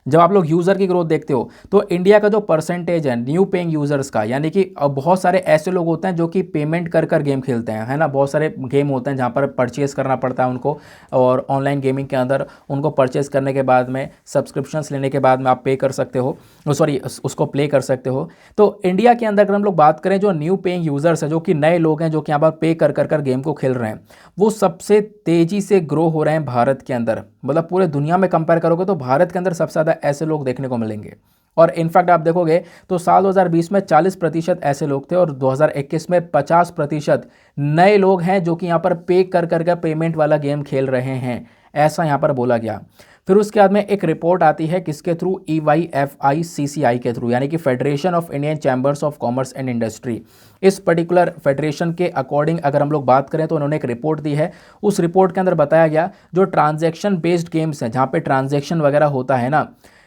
जब आप लोग यूज़र की ग्रोथ देखते हो तो इंडिया का जो परसेंटेज है न्यू पेइंग यूज़र्स का, यानी कि बहुत सारे ऐसे लोग होते हैं जो कि पेमेंट कर कर गेम खेलते हैं, है ना। बहुत सारे गेम होते हैं जहाँ पर परचेज़ करना पड़ता है उनको, और ऑनलाइन गेमिंग के अंदर उनको परचेज़ करने के बाद में, सब्सक्रिप्शंस लेने के बाद में आप पे कर सकते हो, सॉरी उसको प्ले कर सकते हो। तो इंडिया के अंदर अगर हम लोग बात करें, जो न्यू पेइंग यूज़र्स हैं, जो कि नए लोग हैं जो कि यहाँ पर पे कर कर गेम को खेल रहे हैं, वो सबसे तेज़ी से ग्रो हो रहे हैं भारत के अंदर। मतलब पूरे दुनिया में कंपेयर करोगे तो भारत के अंदर सबसे ज़्यादा ऐसे लोग देखने को मिलेंगे। और इनफैक्ट आप देखोगे तो साल 2020 में 40% ऐसे लोग थे और 2021 में 50% नए लोग हैं जो कि यहाँ पर पे कर कर पेमेंट वाला गेम खेल रहे हैं, ऐसा यहाँ पर बोला गया। फिर उसके बाद में एक रिपोर्ट आती है किसके थ्रू, EYFICCI के थ्रू, यानी कि federation of Indian chambers of commerce and industry. इस पर्टिकुलर फेडरेशन के अकॉर्डिंग अगर हम लोग बात करें तो उन्होंने एक रिपोर्ट दी है। उस रिपोर्ट के अंदर बताया गया जो ट्रांजैक्शन बेस्ड गेम्स हैं, जहाँ पे ट्रांजैक्शन वगैरह होता है ना,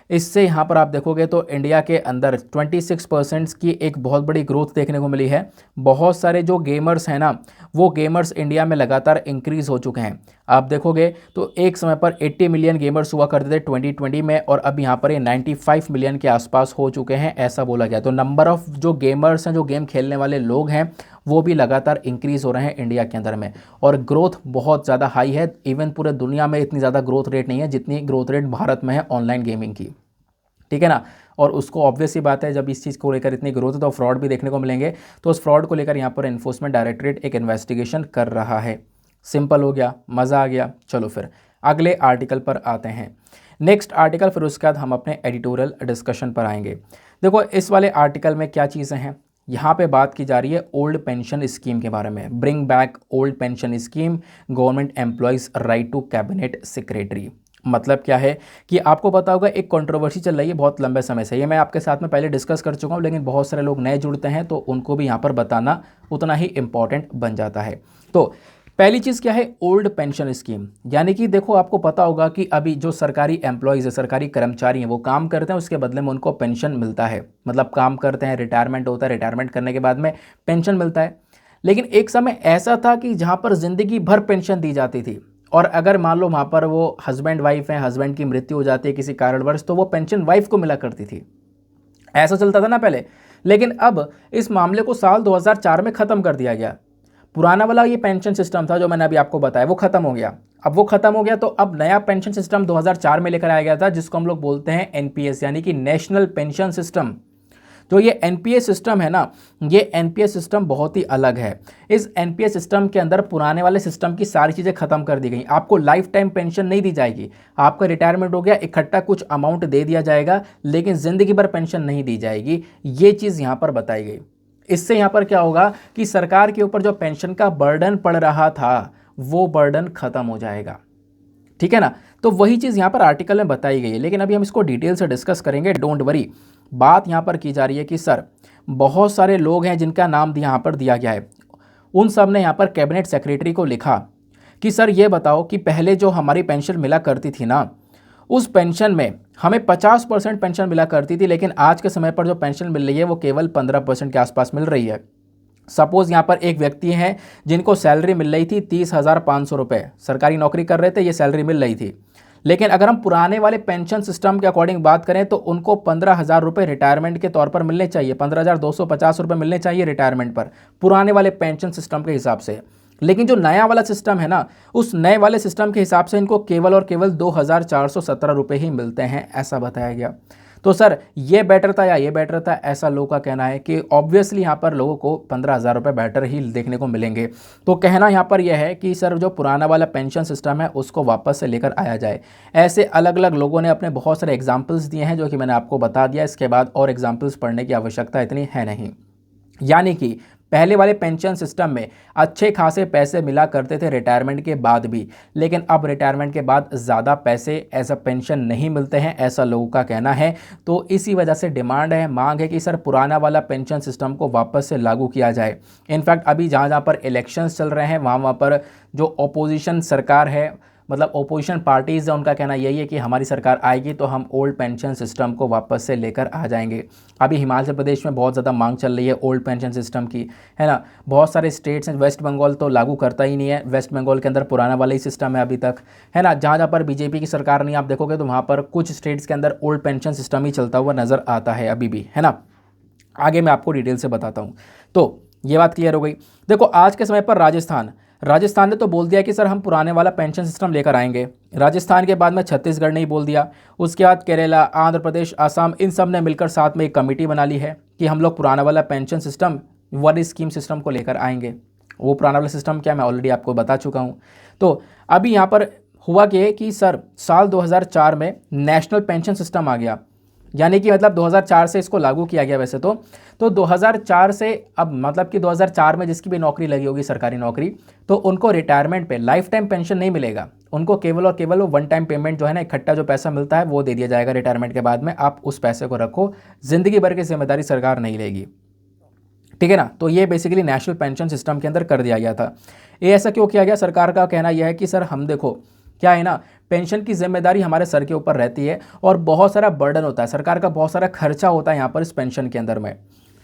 इससे यहाँ पर आप देखोगे तो इंडिया के अंदर 26% की एक बहुत बड़ी ग्रोथ देखने को मिली है। बहुत सारे जो गेमर्स हैं ना, वो गेमर्स इंडिया में लगातार इंक्रीज़ हो चुके हैं। आप देखोगे तो एक समय पर 80 मिलियन गेमर्स हुआ करते थे 2020 में, और अब यहाँ पर ये 95 मिलियन के आसपास हो चुके हैं, ऐसा बोला गया। तो नंबर ऑफ़ जो गेमर्स हैं, जो गेम खेलने वाले लोग हैं, वो भी लगातार इंक्रीज़ हो रहे हैं इंडिया के अंदर में, और ग्रोथ बहुत ज़्यादा हाई है। इवन पूरे दुनिया में इतनी ज़्यादा ग्रोथ रेट नहीं है जितनी ग्रोथ रेट भारत में है ऑनलाइन गेमिंग की, ठीक है ना। और उसको ऑब्वियस ही बात है, जब इस चीज़ को लेकर इतनी ग्रोथ है तो फ्रॉड भी देखने को मिलेंगे। तो उस फ्रॉड को लेकर यहाँ पर एनफोर्समेंट डायरेक्टरेट एक इन्वेस्टिगेशन कर रहा है। सिंपल हो गया, मज़ा आ गया। चलो फिर अगले आर्टिकल पर आते हैं, नेक्स्ट आर्टिकल। फिर उसके बाद हम अपने एडिटोरियल डिस्कशन पर आएंगे। देखो इस वाले आर्टिकल में क्या चीज़ें हैं, यहाँ पे बात की जा रही है ओल्ड पेंशन स्कीम के बारे में। Bring back old pension scheme, government employees write to cabinet secretary. मतलब क्या है कि आपको पता होगा एक कंट्रोवर्सी चल रही है बहुत लंबे समय से, ये मैं आपके साथ में पहले डिस्कस कर चुका हूँ, लेकिन बहुत सारे लोग नए जुड़ते हैं तो उनको भी यहाँ पर बताना उतना ही इम्पॉर्टेंट बन जाता है। तो पहली चीज़ क्या है, ओल्ड पेंशन स्कीम। यानी कि देखो आपको पता होगा कि अभी जो सरकारी एम्प्लॉयज़ है, सरकारी कर्मचारी हैं, वो काम करते हैं, उसके बदले में उनको पेंशन मिलता है। मतलब काम करते हैं, रिटायरमेंट होता है, रिटायरमेंट करने के बाद में पेंशन मिलता है। लेकिन एक समय ऐसा था कि जहाँ पर ज़िंदगी भर पेंशन दी जाती थी, और अगर मान लो वहाँ पर वो हस्बैंड वाइफ हैं, हस्बैंड की मृत्यु हो जाती है किसी कारणवश, तो वो पेंशन वाइफ को मिला करती थी। ऐसा चलता था ना पहले। लेकिन अब इस मामले को साल 2004 में ख़त्म कर दिया गया। पुराना वाला ये पेंशन सिस्टम था जो मैंने अभी आपको बताया, वो ख़त्म हो गया। अब वो ख़त्म हो गया तो अब नया पेंशन सिस्टम 2004 में लेकर आया गया था, जिसको हम लोग बोलते हैं एनपीएस, यानी कि नेशनल पेंशन सिस्टम। तो ये एनपीएस सिस्टम है ना, ये एनपीएस सिस्टम बहुत ही अलग है। इस एनपीएस सिस्टम के अंदर पुराने वाले सिस्टम की सारी चीज़ें खत्म कर दी गई। आपको लाइफ टाइम पेंशन नहीं दी जाएगी। आपका रिटायरमेंट हो गया, इकट्ठा कुछ अमाउंट दे दिया जाएगा, लेकिन ज़िंदगी भर पेंशन नहीं दी जाएगी। ये चीज़ यहाँ पर बताई गई। इससे यहाँ पर क्या होगा कि सरकार के ऊपर जो पेंशन का बर्डन पड़ रहा था, वो बर्डन खत्म हो जाएगा, ठीक है ना। तो वही चीज़ यहाँ पर आर्टिकल में बताई गई है, लेकिन अभी हम इसको डिटेल से डिस्कस करेंगे, डोंट वरी। बात यहाँ पर की जा रही है कि सर बहुत सारे लोग हैं जिनका नाम यहाँ पर दिया गया है, उन सब ने यहाँ पर कैबिनेट सेक्रेटरी को लिखा कि सर ये बताओ कि पहले जो हमारी पेंशन मिला करती थी ना, उस पेंशन में हमें 50% पेंशन मिला करती थी, लेकिन आज के समय पर जो पेंशन मिल रही है वो केवल 15% के आसपास मिल रही है। सपोज़ यहाँ पर एक व्यक्ति हैं जिनको सैलरी मिल रही थी 30,500 रुपये, सरकारी नौकरी कर रहे थे, ये सैलरी मिल रही थी। लेकिन अगर हम पुराने वाले पेंशन सिस्टम के अकॉर्डिंग बात करें तो उनको 15,000 रुपये रिटायरमेंट के तौर पर मिलने चाहिए, 15,250 रुपये मिलने चाहिए रिटायरमेंट पर, पुराने वाले पेंशन सिस्टम के हिसाब से। लेकिन जो नया वाला सिस्टम है ना, उस नए वाले सिस्टम के हिसाब से इनको केवल और केवल 2,417 रुपये ही मिलते हैं, ऐसा बताया गया। तो सर ये बेटर था या ये बेटर था, ऐसा लोगों का कहना है कि ऑब्वियसली यहाँ पर लोगों को 15,000 रुपये बेटर ही देखने को मिलेंगे। तो कहना यहाँ पर यह है कि सर जो पुराना वाला पेंशन सिस्टम है उसको वापस से लेकर आया जाए। ऐसे अलग अलग लोगों ने अपने बहुत सारे एग्जाम्पल्स दिए हैं जो कि मैंने आपको बता दिया, इसके बाद और एग्जाम्पल्स पढ़ने की आवश्यकता इतनी है नहीं। यानी कि पहले वाले पेंशन सिस्टम में अच्छे खासे पैसे मिला करते थे रिटायरमेंट के बाद भी, लेकिन अब रिटायरमेंट के बाद ज़्यादा पैसे एज अ पेंशन नहीं मिलते हैं, ऐसा लोगों का कहना है। तो इसी वजह से डिमांड है, मांग है कि सर पुराना वाला पेंशन सिस्टम को वापस से लागू किया जाए। इनफैक्ट अभी जहाँ जहाँ पर इलेक्शंस चल रहे हैं वहाँ पर जो अपोजिशन सरकार है, मतलब ओपोजिशन पार्टीज़ है, उनका कहना यही है कि हमारी सरकार आएगी तो हम ओल्ड पेंशन सिस्टम को वापस से लेकर आ जाएंगे। अभी हिमाचल प्रदेश में बहुत ज़्यादा मांग चल रही है ओल्ड पेंशन सिस्टम की, है ना। बहुत सारे स्टेट्स हैं, वेस्ट बंगाल तो लागू करता ही नहीं है, वेस्ट बंगाल के अंदर पुराना वाला ही सिस्टम है अभी तक, है ना। जहाँ जहाँ पर बीजेपी की सरकार नहीं, आप देखोगे तो वहाँ पर कुछ स्टेट्स के अंदर ओल्ड पेंशन सिस्टम ही चलता हुआ नज़र आता है अभी भी, है ना। आगे मैं आपको डिटेल से बताता हूँ। तो ये बात क्लियर हो गई। देखो आज के समय पर राजस्थान ने तो बोल दिया कि सर हम पुराने वाला पेंशन सिस्टम लेकर आएंगे। राजस्थान के बाद में छत्तीसगढ़ ने ही बोल दिया। उसके बाद केरला, आंध्र प्रदेश, असम, इन सब ने मिलकर साथ में एक कमेटी बना ली है कि हम लोग पुराना वाला pension system, one scheme system को लेकर आएंगे। वो पुराना वाला सिस्टम क्या, मैं ऑलरेडी आपको बता चुका हूँ। तो अभी यहाँ पर हुआ कि सर साल 2004 में नेशनल पेंशन सिस्टम आ गया, यानी कि मतलब 2004 से इसको लागू किया गया वैसे तो 2004 से अब मतलब कि 2004 में जिसकी भी नौकरी लगी होगी सरकारी नौकरी, तो उनको रिटायरमेंट पे लाइफ टाइम पेंशन नहीं मिलेगा। उनको केवल और केवल वो वन टाइम पेमेंट जो है ना, इकट्ठा जो पैसा मिलता है वो दे दिया जाएगा रिटायरमेंट के बाद में। आप उस पैसे को रखो, ज़िंदगी भर की जिम्मेदारी सरकार नहीं लेगी, ठीक है ना। तो ये बेसिकली नेशनल पेंशन सिस्टम के अंदर कर दिया गया था। ये ऐसा क्यों किया गया, सरकार का कहना यह है कि सर हम देखो क्या है ना, पेंशन की जिम्मेदारी हमारे सर के ऊपर रहती है और बहुत सारा बर्डन होता है, सरकार का बहुत सारा खर्चा होता है यहाँ पर इस पेंशन के अंदर में।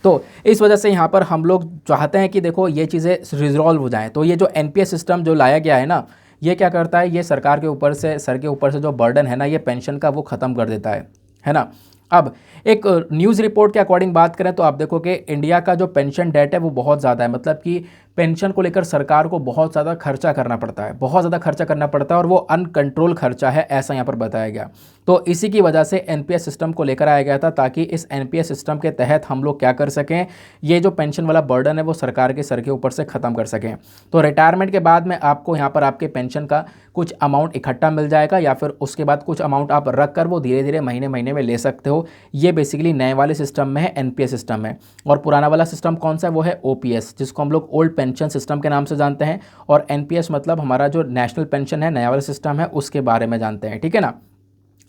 तो इस वजह से यहाँ पर हम लोग चाहते हैं कि देखो ये चीज़ें रिजॉल्व हो जाएं। तो ये जो एनपीएस सिस्टम जो लाया गया है ना, ये क्या करता है, ये सरकार के ऊपर से, सर के ऊपर से जो बर्डन है ना ये पेंशन का, वो ख़त्म कर देता है ना। अब एक न्यूज़ रिपोर्ट के अकॉर्डिंग बात करें तो आप देखो कि इंडिया का जो पेंशन डेट है वो बहुत ज़्यादा है, मतलब कि पेंशन को लेकर सरकार को बहुत ज़्यादा खर्चा करना पड़ता है, बहुत ज़्यादा खर्चा करना पड़ता है और वो अनकंट्रोल खर्चा है, ऐसा यहाँ पर बताया गया। तो इसी की वजह से एनपीएस सिस्टम को लेकर आया गया था, ताकि इस एनपीएस सिस्टम के तहत हम लोग क्या कर सकें, ये जो पेंशन वाला बर्डन है वो सरकार के सर के ऊपर से ख़त्म कर सकें। तो रिटायरमेंट के बाद में आपको यहाँ पर आपके पेंशन का कुछ अमाउंट इकट्ठा मिल जाएगा, या फिर उसके बाद कुछ अमाउंट आप रख कर वो धीरे धीरे महीने महीने में ले सकते हो। ये बेसिकली नए वाले सिस्टम में है, एनपीएस सिस्टम में। और पुराना वाला सिस्टम कौन सा है, वो है ओपीएस, जिसको हम लोग ओल्ड पेंशन सिस्टम के नाम से जानते हैं। और एनपीएस मतलब हमारा जो नेशनल पेंशन है, नया वाला सिस्टम है, उसके बारे में जानते हैं, ठीक है ना।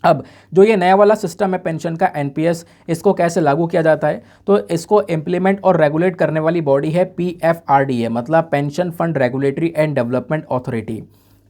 अब जो ये नया वाला सिस्टम है पेंशन का, एनपीएस, इसको कैसे लागू किया जाता है, तो इसको इम्प्लीमेंट और रेगुलेट करने वाली बॉडी है पीएफआरडीए, मतलब pension fund regulatory and development authority.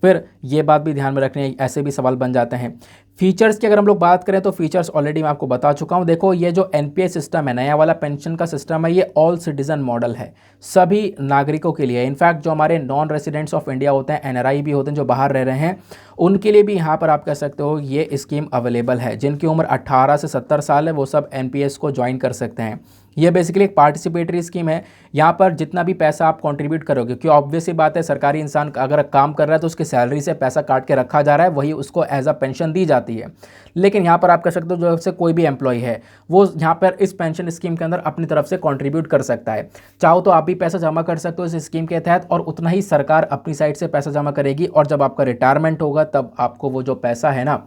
फिर ये बात भी ध्यान में रखने, ऐसे भी सवाल बन जाते हैं। फीचर्स की अगर हम लोग बात करें तो फीचर्स ऑलरेडी मैं आपको बता चुका हूँ। देखो ये जो एनपीएस सिस्टम है, नया वाला पेंशन का सिस्टम है, ये ऑल सिटीजन मॉडल है, सभी नागरिकों के लिए। इनफैक्ट जो हमारे नॉन रेसिडेंट्स ऑफ इंडिया होते हैं, एनआरआई भी होते हैं, जो बाहर रह रहे हैं, उनके लिए भी यहाँ पर आप कह सकते हो ये स्कीम अवेलेबल है। जिनकी उम्र 18 से 70 साल है वो सब एनपीएस को ज्वाइन कर सकते हैं। ये बेसिकली एक पार्टिसिपेटरी स्कीम है। यहाँ पर जितना भी पैसा आप कंट्रीब्यूट करोगे, क्योंकि ऑब्वियस सी बात है सरकारी इंसान अगर काम कर रहा है तो उसकी सैलरी से पैसा काट के रखा जा रहा है, वही उसको एज अ पेंशन दी जाती है। लेकिन यहाँ पर आप कह सकते हो जो से कोई भी एम्प्लॉय है वो यहाँ पर इस पेंशन स्कीम के अंदर अपनी तरफ से कंट्रीब्यूट कर सकता है। चाहो तो आप भी पैसा जमा कर सकते हो इस स्कीम के तहत, और उतना ही सरकार अपनी साइड से पैसा जमा करेगी, और जब आपका रिटायरमेंट होगा तब आपको वो जो पैसा है ना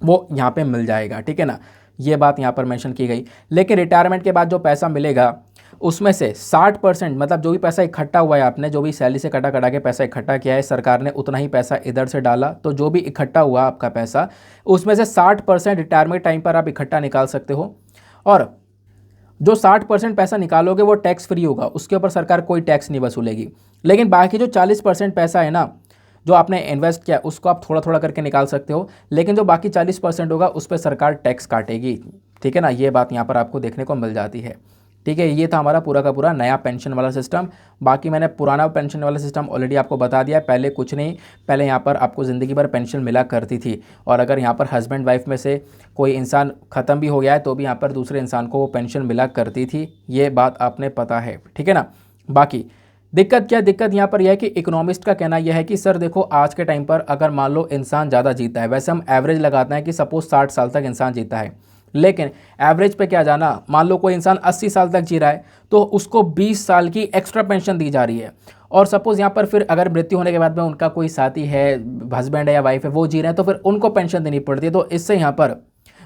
वो यहाँ पे मिल जाएगा, ठीक है ना। ये बात यहाँ पर मेंशन की गई। लेकिन रिटायरमेंट के बाद जो पैसा मिलेगा उसमें से 60%, मतलब जो भी पैसा इकट्ठा हुआ है, आपने जो भी सैलरी से कटा के पैसा इकट्ठा किया है, सरकार ने उतना ही पैसा इधर से डाला, तो जो भी इकट्ठा हुआ आपका पैसा उसमें से 60% रिटायरमेंट टाइम पर आप इकट्ठा निकाल सकते हो। और जो 60% पैसा निकालोगे वो टैक्स फ्री होगा, उसके ऊपर सरकार कोई टैक्स नहीं वसूलेगी। लेकिन बाकी जो 40% पैसा है ना जो आपने इन्वेस्ट किया, उसको आप थोड़ा थोड़ा करके निकाल सकते हो, लेकिन जो बाकी 40% होगा उस पर सरकार टैक्स काटेगी, ठीक है ना। ये बात यहाँ पर आपको देखने को मिल जाती है, ठीक है। ये था हमारा पूरा का पूरा नया पेंशन वाला सिस्टम। बाकी मैंने पुराना पेंशन वाला सिस्टम ऑलरेडी आपको बता दिया है। पहले कुछ नहीं, पहले यहाँ पर आपको ज़िंदगी भर पेंशन मिला करती थी, और अगर यहाँ पर हस्बैंड वाइफ में से कोई इंसान ख़त्म भी हो गया है तो भी यहाँ पर दूसरे इंसान को वो पेंशन मिला करती थी। ये बात आपने पता है, ठीक है ना। बाकी दिक्कत यहाँ पर यह है कि इकोनॉमिस्ट का कहना यह है कि सर देखो आज के टाइम पर अगर मान लो इंसान ज़्यादा जीता है, वैसे हम एवरेज लगाते हैं कि सपोज 60 साल तक इंसान जीता है, लेकिन एवरेज पे क्या जाना, मान लो कोई इंसान 80 साल तक जी रहा है तो उसको 20 साल की एक्स्ट्रा पेंशन दी जा रही है। और सपोज़ यहाँ पर फिर अगर मृत्यु होने के बाद में उनका कोई साथी है, हस्बैंड है या वाइफ है, वो जी रहे हैं तो फिर उनको पेंशन देनी पड़ती है। तो इससे यहाँ पर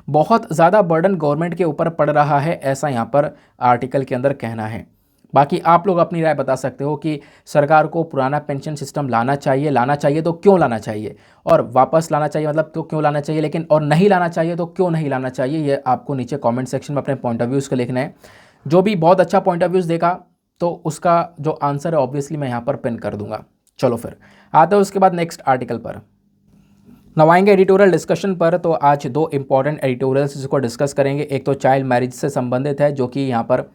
बहुत ज़्यादा बर्डन गवर्नमेंट के ऊपर पड़ रहा है, ऐसा यहाँ पर आर्टिकल के अंदर कहना है। बाकी आप लोग अपनी राय बता सकते हो कि सरकार को पुराना पेंशन सिस्टम लाना चाहिए तो क्यों लाना चाहिए, और वापस लाना चाहिए मतलब तो क्यों लाना चाहिए, लेकिन और नहीं लाना चाहिए तो क्यों नहीं लाना चाहिए, ये आपको नीचे कमेंट सेक्शन में अपने पॉइंट ऑफ व्यूज़ को लिखना है। जो भी बहुत अच्छा पॉइंट ऑफ व्यूज़ देगा तो उसका जो आंसर है ऑब्वियसली मैं यहाँ पर पिन कर दूंगा। चलो फिर आते हैं उसके बाद नेक्स्ट आर्टिकल पर। नवाएंगे एडिटोरियल डिस्कशन पर। तो आज दो इंपॉर्टेंट एडिटोरियल्स जिसको डिस्कस करेंगे। एक तो चाइल्ड मैरिज से संबंधित है जो कि यहाँ पर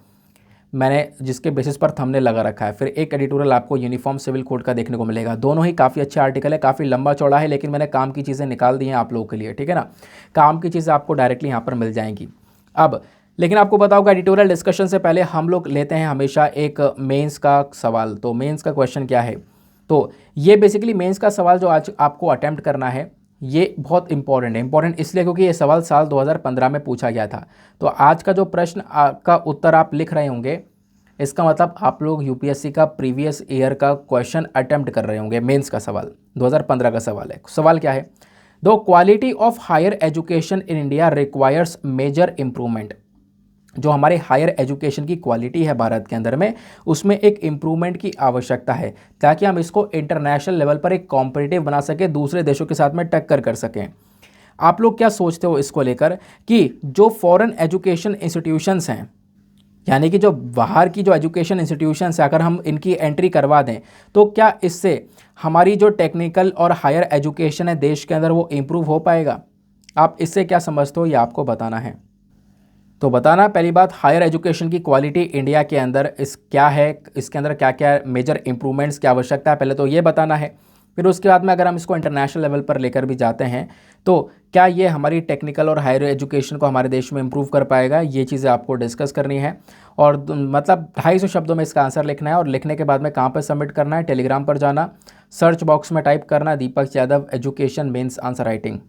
मैंने जिसके बेसिस पर थंबनेल लगा रखा है। फिर एक एडिटोरियल आपको यूनिफॉर्म सिविल कोड का देखने को मिलेगा। दोनों ही काफ़ी अच्छे आर्टिकल है, काफ़ी लंबा चौड़ा है, लेकिन मैंने काम की चीज़ें निकाल दी हैं आप लोगों के लिए, ठीक है ना। काम की चीज़ें आपको डायरेक्टली यहाँ पर मिल जाएंगी। अब लेकिन आपको बताऊंगा एडिटोरियल डिस्कशन से पहले हम लोग लेते हैं हमेशा एक मेंस का सवाल। तो मेंस का क्वेश्चन क्या है, तो ये बेसिकली मेंस का सवाल जो आज आपको अटेम्प्ट करना है ये बहुत इंपॉर्टेंट है। इंपॉर्टेंट इसलिए क्योंकि ये सवाल साल 2015 में पूछा गया था। तो आज का जो प्रश्न का उत्तर आप लिख रहे होंगे, इसका मतलब आप लोग यूपीएससी का प्रीवियस ईयर का क्वेश्चन अटेम्प्ट कर रहे होंगे। मेंस का सवाल 2015 का सवाल है। सवाल क्या है, the quality of higher education in India requires major improvement. जो हमारे हायर एजुकेशन की क्वालिटी है भारत के अंदर में, उसमें एक इम्प्रूवमेंट की आवश्यकता है ताकि हम इसको इंटरनेशनल लेवल पर एक कॉम्पिटिटिव बना सकें, दूसरे देशों के साथ में टक्कर कर सकें। आप लोग क्या सोचते हो इसको लेकर कि जो फॉरेन एजुकेशन इंस्टीट्यूशंस हैं, यानी कि जो बाहर की जो एजुकेशन इंस्टीट्यूशंस है, अगर हम इनकी एंट्री करवा दें तो क्या इससे हमारी जो टेक्निकल और हायर एजुकेशन है देश के अंदर वो इम्प्रूव हो पाएगा? आप इससे क्या समझते हो ये आपको बताना है। तो बताना पहली बात, हायर एजुकेशन की क्वालिटी इंडिया के अंदर इस क्या है, इसके अंदर क्या क्या मेजर इंप्रूवमेंट्स की आवश्यकता है, पहले तो ये बताना है। फिर उसके बाद में अगर हम इसको इंटरनेशनल लेवल पर लेकर भी जाते हैं तो क्या ये हमारी टेक्निकल और हायर एजुकेशन को हमारे देश में इम्प्रूव कर पाएगा, ये चीज़ें आपको डिस्कस करनी है। और मतलब 250 शब्दों में इसका आंसर लिखना है। और लिखने के बाद में कहाँ पर सबमिट करना है, टेलीग्राम पर जाना, सर्च बॉक्स में टाइप करना Deepak Yadav education mains answer writing.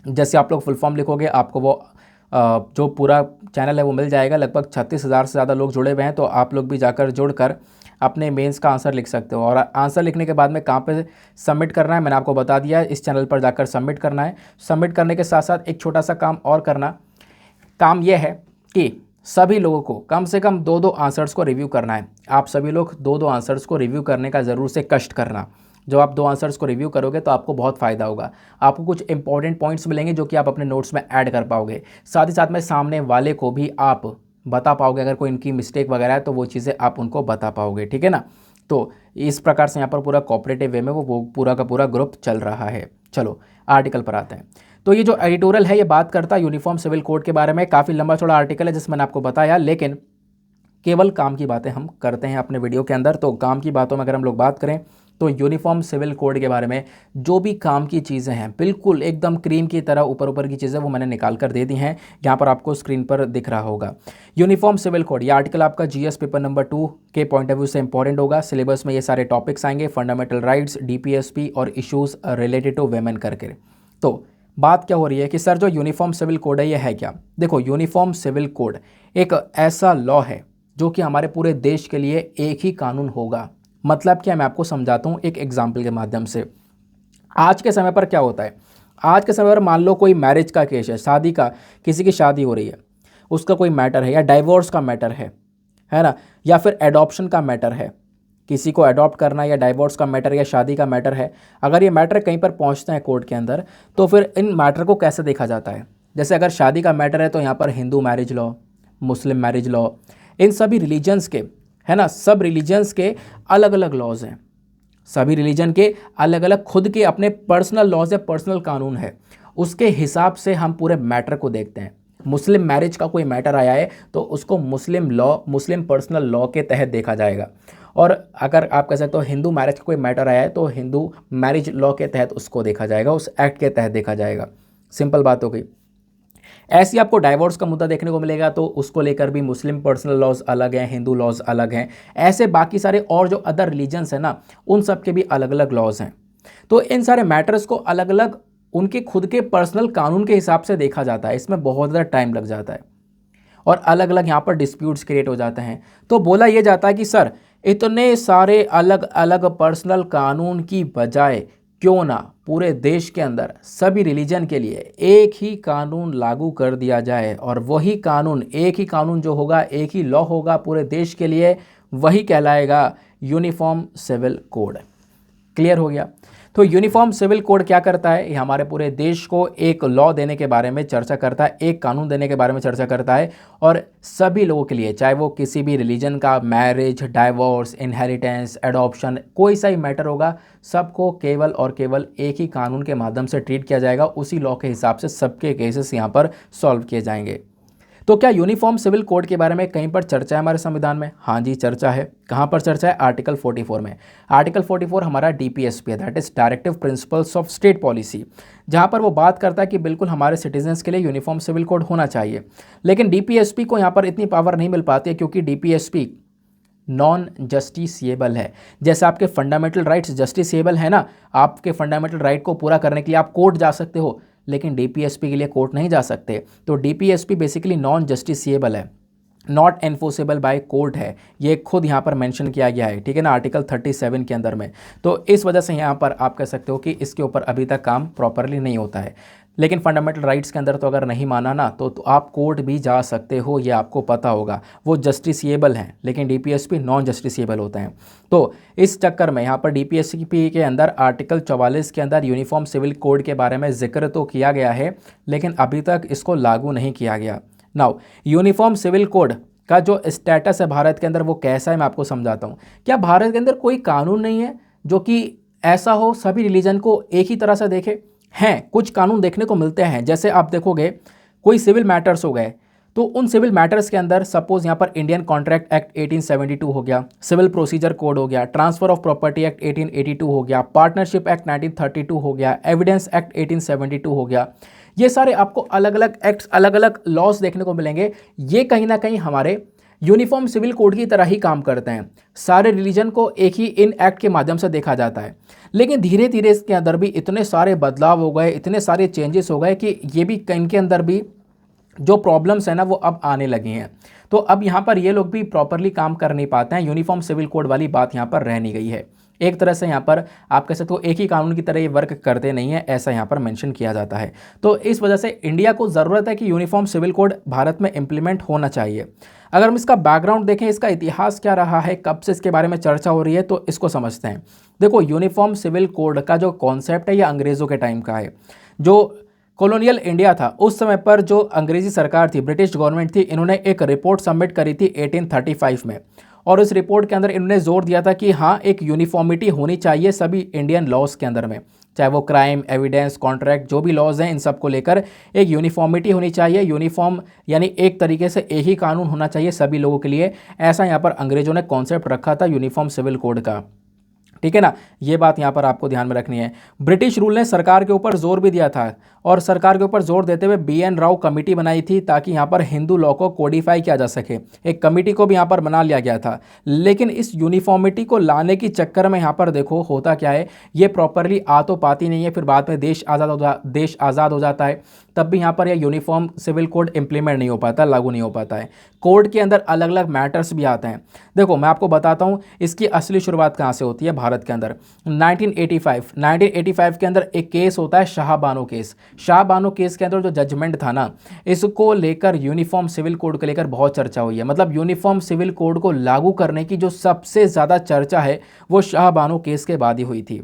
जैसे आप लोग फुल फॉर्म लिखोगे आपको वो जो पूरा चैनल है वो मिल जाएगा। लगभग 36,000 से ज़्यादा लोग जुड़े हुए हैं, तो आप लोग भी जाकर जुड़कर अपने मेंस का आंसर लिख सकते हो। और आंसर लिखने के बाद में कहाँ पे सबमिट करना है मैंने आपको बता दिया है, इस चैनल पर जाकर सबमिट करना है। सबमिट करने के साथ साथ एक छोटा सा काम और करना, काम यह है कि सभी लोगों को कम से कम 2-2 आंसर्स को रिव्यू करना है। आप सभी लोग 2-2 आंसर्स को रिव्यू करने का ज़रूर से कष्ट करना। जब आप 2 आंसर्स को रिव्यू करोगे तो आपको बहुत फ़ायदा होगा, आपको कुछ इंपॉर्टेंट पॉइंट्स मिलेंगे जो कि आप अपने नोट्स में ऐड कर पाओगे। साथ ही साथ में सामने वाले को भी आप बता पाओगे, अगर कोई इनकी मिस्टेक वगैरह है तो वो चीज़ें आप उनको बता पाओगे, ठीक है ना। तो इस प्रकार से यहाँ पर पूरा कोऑपरेटिव वे में वो पूरा का पूरा ग्रुप चल रहा है। चलो आर्टिकल पर आते हैं। तो ये जो एडिटोरियल है ये बात करता है यूनिफॉर्म सिविल कोड के बारे में। काफ़ी लंबा चौड़ा आर्टिकल है जिसमें मैंने आपको बताया, लेकिन केवल काम की बातें हम करते हैं अपने वीडियो के अंदर। तो काम की बातों में अगर हम लोग बात करें तो यूनिफॉर्म सिविल कोड के बारे में जो भी काम की चीज़ें हैं बिल्कुल एकदम क्रीम की तरह ऊपर ऊपर की चीज़ें वो मैंने निकाल कर दे दी हैं, यहाँ पर आपको स्क्रीन पर दिख रहा होगा। यूनिफॉर्म सिविल कोड, ये आर्टिकल आपका जीएस पेपर नंबर 2 के पॉइंट ऑफ व्यू से इंपॉर्टेंट होगा। सिलेबस में ये सारे टॉपिक्स आएंगे, फंडामेंटल राइट्स, डीपीएसपी और इशूज़ रिलेटेड टू वेमेन करके। तो बात क्या हो रही है कि सर जो यूनिफॉर्म सिविल कोड है ये है क्या? देखो, यूनिफॉर्म सिविल कोड एक ऐसा लॉ है जो कि हमारे पूरे देश के लिए एक ही कानून होगा। मतलब क्या, मैं आपको समझाता हूँ एक एग्जाम्पल के माध्यम से। आज के समय पर क्या होता है, आज के समय पर मान लो कोई मैरिज का केस है, शादी का, किसी की शादी हो रही है, उसका कोई मैटर है, या डाइवोर्स का मैटर है ना, या फिर एडॉप्शन का मैटर है, किसी को अडॉप्ट करना, या डाइवोर्स का मैटर या शादी का मैटर है। अगर ये मैटर कहीं पर पहुंचते हैं कोर्ट के अंदर तो फिर इन मैटर को कैसे देखा जाता है? जैसे अगर शादी का मैटर है तो यहाँ पर Hindu marriage law, Muslim marriage law, इन सभी रिलीजन्स के, है ना, सब रिलीजन्स के अलग अलग लॉज हैं। सभी रिलीजन के अलग अलग खुद के अपने पर्सनल लॉज है, पर्सनल कानून है, उसके हिसाब से हम पूरे मैटर को देखते हैं। मुस्लिम मैरिज का कोई मैटर आया है तो उसको मुस्लिम लॉ, मुस्लिम पर्सनल लॉ के तहत देखा जाएगा। और अगर आप कह सकते हो हिंदू मैरिज का कोई मैटर आया है तो हिंदू मैरिज लॉ के तहत उसको देखा जाएगा, उस एक्ट के तहत देखा जाएगा। सिंपल बात हो गई। ऐसी आपको डाइवोर्स का मुद्दा देखने को मिलेगा तो उसको लेकर भी मुस्लिम पर्सनल लॉज अलग हैं, हिंदू लॉज अलग हैं। ऐसे बाकी सारे और जो अदर रिलीजन्स हैं ना, उन सब के भी अलग अलग लॉज हैं। तो इन सारे मैटर्स को अलग अलग उनके खुद के पर्सनल कानून के हिसाब से देखा जाता है, इसमें बहुत ज़्यादा टाइम लग जाता है और अलग अलग यहाँ पर डिस्प्यूट्स क्रिएट हो जाते हैं। तो बोला यह जाता है कि सर इतने सारे अलग अलग पर्सनल कानून की बजाय क्यों ना पूरे देश के अंदर सभी रिलीजन के लिए एक ही कानून लागू कर दिया जाए, और वही कानून, एक ही कानून जो होगा, एक ही लॉ होगा पूरे देश के लिए, वही कहलाएगा यूनिफॉर्म सिविल कोड। क्लियर हो गया। तो यूनिफॉर्म सिविल कोड क्या करता है, ये हमारे पूरे देश को एक लॉ देने के बारे में चर्चा करता है, एक कानून देने के बारे में चर्चा करता है, और सभी लोगों के लिए, चाहे वो किसी भी रिलीजन का मैरिज, डाइवोर्स, इनहेरिटेंस, एडॉप्शन, कोई सा ही मैटर होगा, सबको केवल और केवल एक ही कानून के माध्यम से ट्रीट किया जाएगा। उसी लॉ के हिसाब से सबके केसेस यहाँ पर सॉल्व किए जाएंगे। तो क्या यूनिफॉर्म सिविल कोड के बारे में कहीं पर चर्चा है हमारे संविधान में? हाँ जी, चर्चा है। कहाँ पर चर्चा है? आर्टिकल 44 में। आर्टिकल 44 हमारा डीपीएसपी है, that is directive principles of state policy, जहाँ पर वो बात करता है कि बिल्कुल हमारे सिटीजन्स के लिए यूनिफॉर्म सिविल कोड होना चाहिए। लेकिन डीपीएसपी को यहाँ पर इतनी पावर नहीं मिल पाती है, क्योंकि डीपीएसपी नॉन जस्टिसिएबल है। जैसे आपके फंडामेंटल राइट्स जस्टिसिएबल है ना, आपके फंडामेंटल राइट को पूरा करने के लिए आप कोर्ट जा सकते हो, लेकिन डीपीएसपी के लिए कोर्ट नहीं जा सकते। तो डीपीएसपी बेसिकली नॉन जस्टिसिएबल है, नॉट एन्फोर्सेबल बाय कोर्ट है, ये खुद यहाँ पर मेंशन किया गया है, ठीक है ना, आर्टिकल 37 के अंदर में। तो इस वजह से यहाँ पर आप कह सकते हो कि इसके ऊपर अभी तक काम प्रॉपरली नहीं होता है। लेकिन फंडामेंटल राइट्स के अंदर तो अगर नहीं माना ना, तो आप कोर्ट भी जा सकते हो, ये आपको पता होगा। वो जस्टिसिएबल हैं, लेकिन डीपीएसपी नॉन जस्टिसिएबल होते हैं। तो इस चक्कर में यहाँ पर डीपीएसपी के अंदर आर्टिकल 44 के अंदर यूनिफॉर्म सिविल कोड के बारे में जिक्र तो किया गया है, लेकिन अभी तक इसको लागू नहीं किया गया। नाउ यूनिफॉर्म सिविल कोड का जो स्टेटस है भारत के अंदर, वो कैसा है मैं आपको समझाता हूँ। क्या भारत के अंदर कोई कानून नहीं है जो कि ऐसा हो, सभी रिलीजन को एक ही तरह से देखे? हैं, कुछ कानून देखने को मिलते हैं। जैसे आप देखोगे कोई सिविल मैटर्स हो गए, तो उन सिविल मैटर्स के अंदर सपोज यहाँ पर इंडियन कॉन्ट्रैक्ट एक्ट 1872 हो गया, सिविल प्रोसीजर कोड हो गया, ट्रांसफर ऑफ प्रॉपर्टी एक्ट 1882 हो गया, पार्टनरशिप एक्ट 1932 हो गया, एविडेंस एक्ट 1872 हो गया। ये सारे आपको अलग अलग एक्ट्स, अलग अलग लॉज देखने को मिलेंगे। ये कहीं ना कहीं हमारे यूनिफॉर्म सिविल कोड की तरह ही काम करते हैं। सारे रिलीजन को एक ही इन एक्ट के माध्यम से देखा जाता है। लेकिन धीरे धीरे इसके अंदर भी इतने सारे बदलाव हो गए, इतने सारे चेंजेस हो गए कि ये भी इनके अंदर भी जो प्रॉब्लम्स है ना, वो अब आने लगी हैं। तो अब यहाँ पर ये लोग भी प्रॉपरली काम कर नहीं पाते हैं। यूनिफॉर्म सिविल कोड वाली बात यहाँ पर रह नहीं गई है। एक तरह से यहाँ पर आप कह सकते हो एक ही कानून की तरह ये वर्क करते नहीं है, ऐसा यहाँ पर मेंशन किया जाता है। तो इस वजह से इंडिया को ज़रूरत है कि यूनिफॉर्म सिविल कोड भारत में इम्प्लीमेंट होना चाहिए। अगर हम इसका बैकग्राउंड देखें, इसका इतिहास क्या रहा है, कब से इसके बारे में चर्चा हो रही है, तो इसको समझते हैं। देखो, यूनिफॉर्म सिविल कोड का जो कॉन्सेप्ट है ये अंग्रेज़ों के टाइम का है। जो कॉलोनियल इंडिया था उस समय पर, जो अंग्रेजी सरकार थी, ब्रिटिश गवर्नमेंट थी, इन्होंने एक रिपोर्ट सबमिट करी थी 1835 में, और उस रिपोर्ट के अंदर इन्होंने जोर दिया था कि हाँ, एक यूनिफॉर्मिटी होनी चाहिए सभी इंडियन लॉज के अंदर में, चाहे वो क्राइम, एविडेंस, कॉन्ट्रैक्ट, जो भी लॉज हैं, इन सब को लेकर एक यूनिफॉर्मिटी होनी चाहिए। यूनिफॉर्म यानी एक तरीके से एक ही कानून होना चाहिए सभी लोगों के लिए। ऐसा यहाँ पर अंग्रेजों ने कॉन्सेप्ट रखा था यूनिफॉर्म सिविल कोड का, ठीक है ना। ये बात यहाँ पर आपको ध्यान में रखनी है। ब्रिटिश रूल ने सरकार के ऊपर जोर भी दिया था, और सरकार के ऊपर जोर देते हुए BN राव कमेटी बनाई थी ताकि यहाँ पर हिंदू लॉ को कोडिफाई किया जा सके। एक कमेटी को भी यहाँ पर बना लिया गया था। लेकिन इस यूनिफॉर्मिटी को लाने के चक्कर में यहाँ पर देखो होता क्या है, ये प्रॉपरली आ तो पाती नहीं है। फिर बाद में देश आज़ाद हो जाता है, तब भी यहाँ पर यह यूनिफॉर्म सिविल कोड इंप्लीमेंट नहीं हो पाता, लागू नहीं हो पाता है। कोड के अंदर अलग अलग मैटर्स भी आते हैं। देखो, मैं आपको बताता हूँ इसकी असली शुरुआत कहाँ से होती है भारत के अंदर। 1985 के अंदर एक केस होता है शाहबानो केस। शाहबानो केस के अंदर जो जजमेंट था ना, इसको लेकर यूनिफॉर्म सिविल कोड को लेकर बहुत चर्चा हुई है। मतलब यूनिफॉर्म सिविल कोड को लागू करने की जो सबसे ज़्यादा चर्चा है वो शाहबानो केस के बाद ही हुई थी।